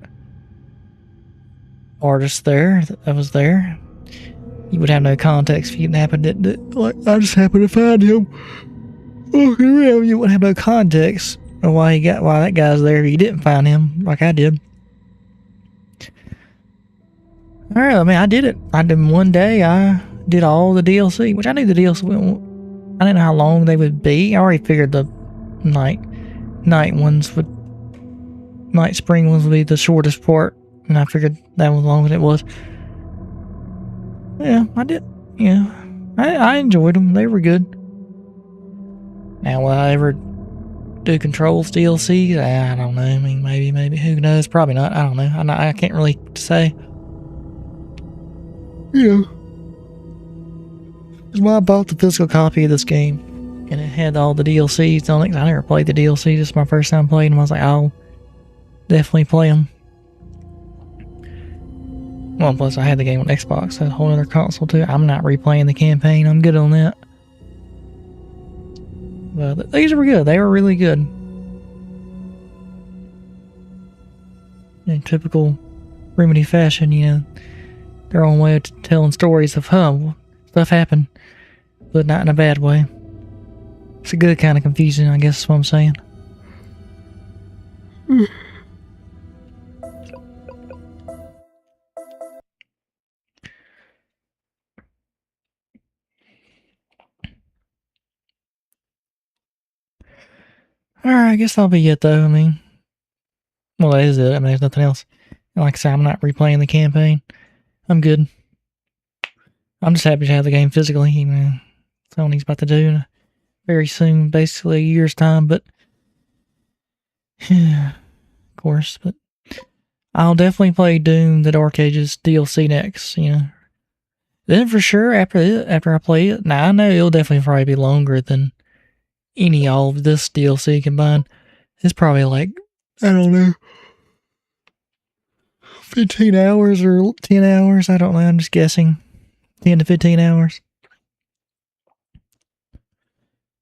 artist there that was there. You would have no context if you didn't happen to, like, I just happened to find him walking around. You wouldn't have no context of why that guy's there if you didn't find him like I did. Alright, I mean, I did it. I did one day. I did all the DLC, which I knew the DLC. I didn't know how long they would be. I already figured the night spring ones would be the shortest part, and I figured that was as long as it was. Yeah, I did. Yeah, I enjoyed them. They were good. Now, will I ever do Control's DLC? I don't know. I mean, maybe. Who knows? Probably not. I don't know. I can't really say. You know, that's why I bought the physical copy of this game, and it had all the DLCs on it. I never played the DLC. This is my first time playing them. I was like, I'll definitely play them. Well, plus I had the game on Xbox, so a whole other console too. I'm not replaying the campaign. I'm good on that. But these were good. They were really good. In typical Remedy fashion, you know, their own way of telling stories of, stuff happened, but not in a bad way. It's a good kind of confusing, I guess is what I'm saying. Alright, I guess that'll be it though. I mean, well, that is it. I mean, there's nothing else. Like I said, I'm not replaying the campaign. I'm good. I'm just happy to have the game physically. You know, Sony's about to do very soon, basically a year's time, but yeah, of course. But I'll definitely play Doom: The Dark Ages DLC next. You know, then for sure after I play it. Now I know it'll definitely probably be longer than all of this DLC combined. It's probably like, I don't know, 15 hours or 10 hours. I don't know. I'm just guessing. 10 to 15 hours.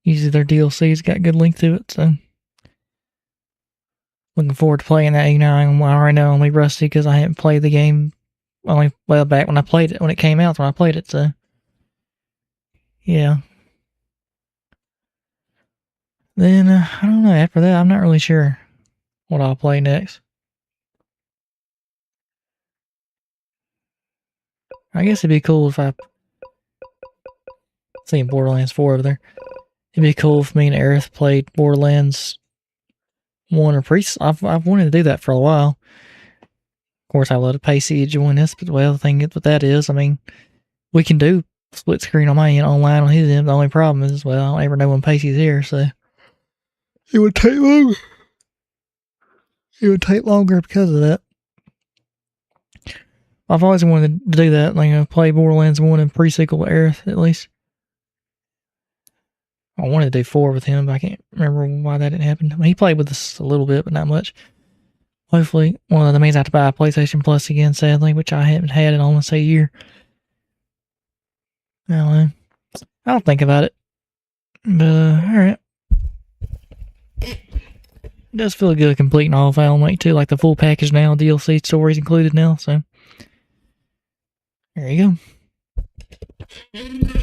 Usually their DLC's got good length to it, so looking forward to playing that. You know, I already know I'm gonna be rusty because I haven't played the game back when I played it, when it came out, when I played it, so yeah. Then, I don't know, after that, I'm not really sure what I'll play next. I guess it'd be cool if I seen Borderlands 4 over there. It'd be cool if me and Aerith played Borderlands 1 or I've wanted to do that for a while. Of course, I love to pay C to join this, but well, the thing with that is, I mean, we can do split screen on my end, online on his end. The only problem is, well, I don't ever know when Pacey's here, so it would take longer. It would take longer because of that. I've always wanted to do that, like play Borderlands 1 and pre-sequel with Aerith, at least. I wanted to do 4 with him, but I can't remember why that didn't happen. I mean, he played with us a little bit, but not much. Hopefully, one of that means I have to buy a PlayStation Plus again, sadly, which I haven't had in almost a year. I don't know. I'll think about it. But, alright. It does feel good completing all of Alan Wake 2, like the full package now, DLC stories included now, so there you go.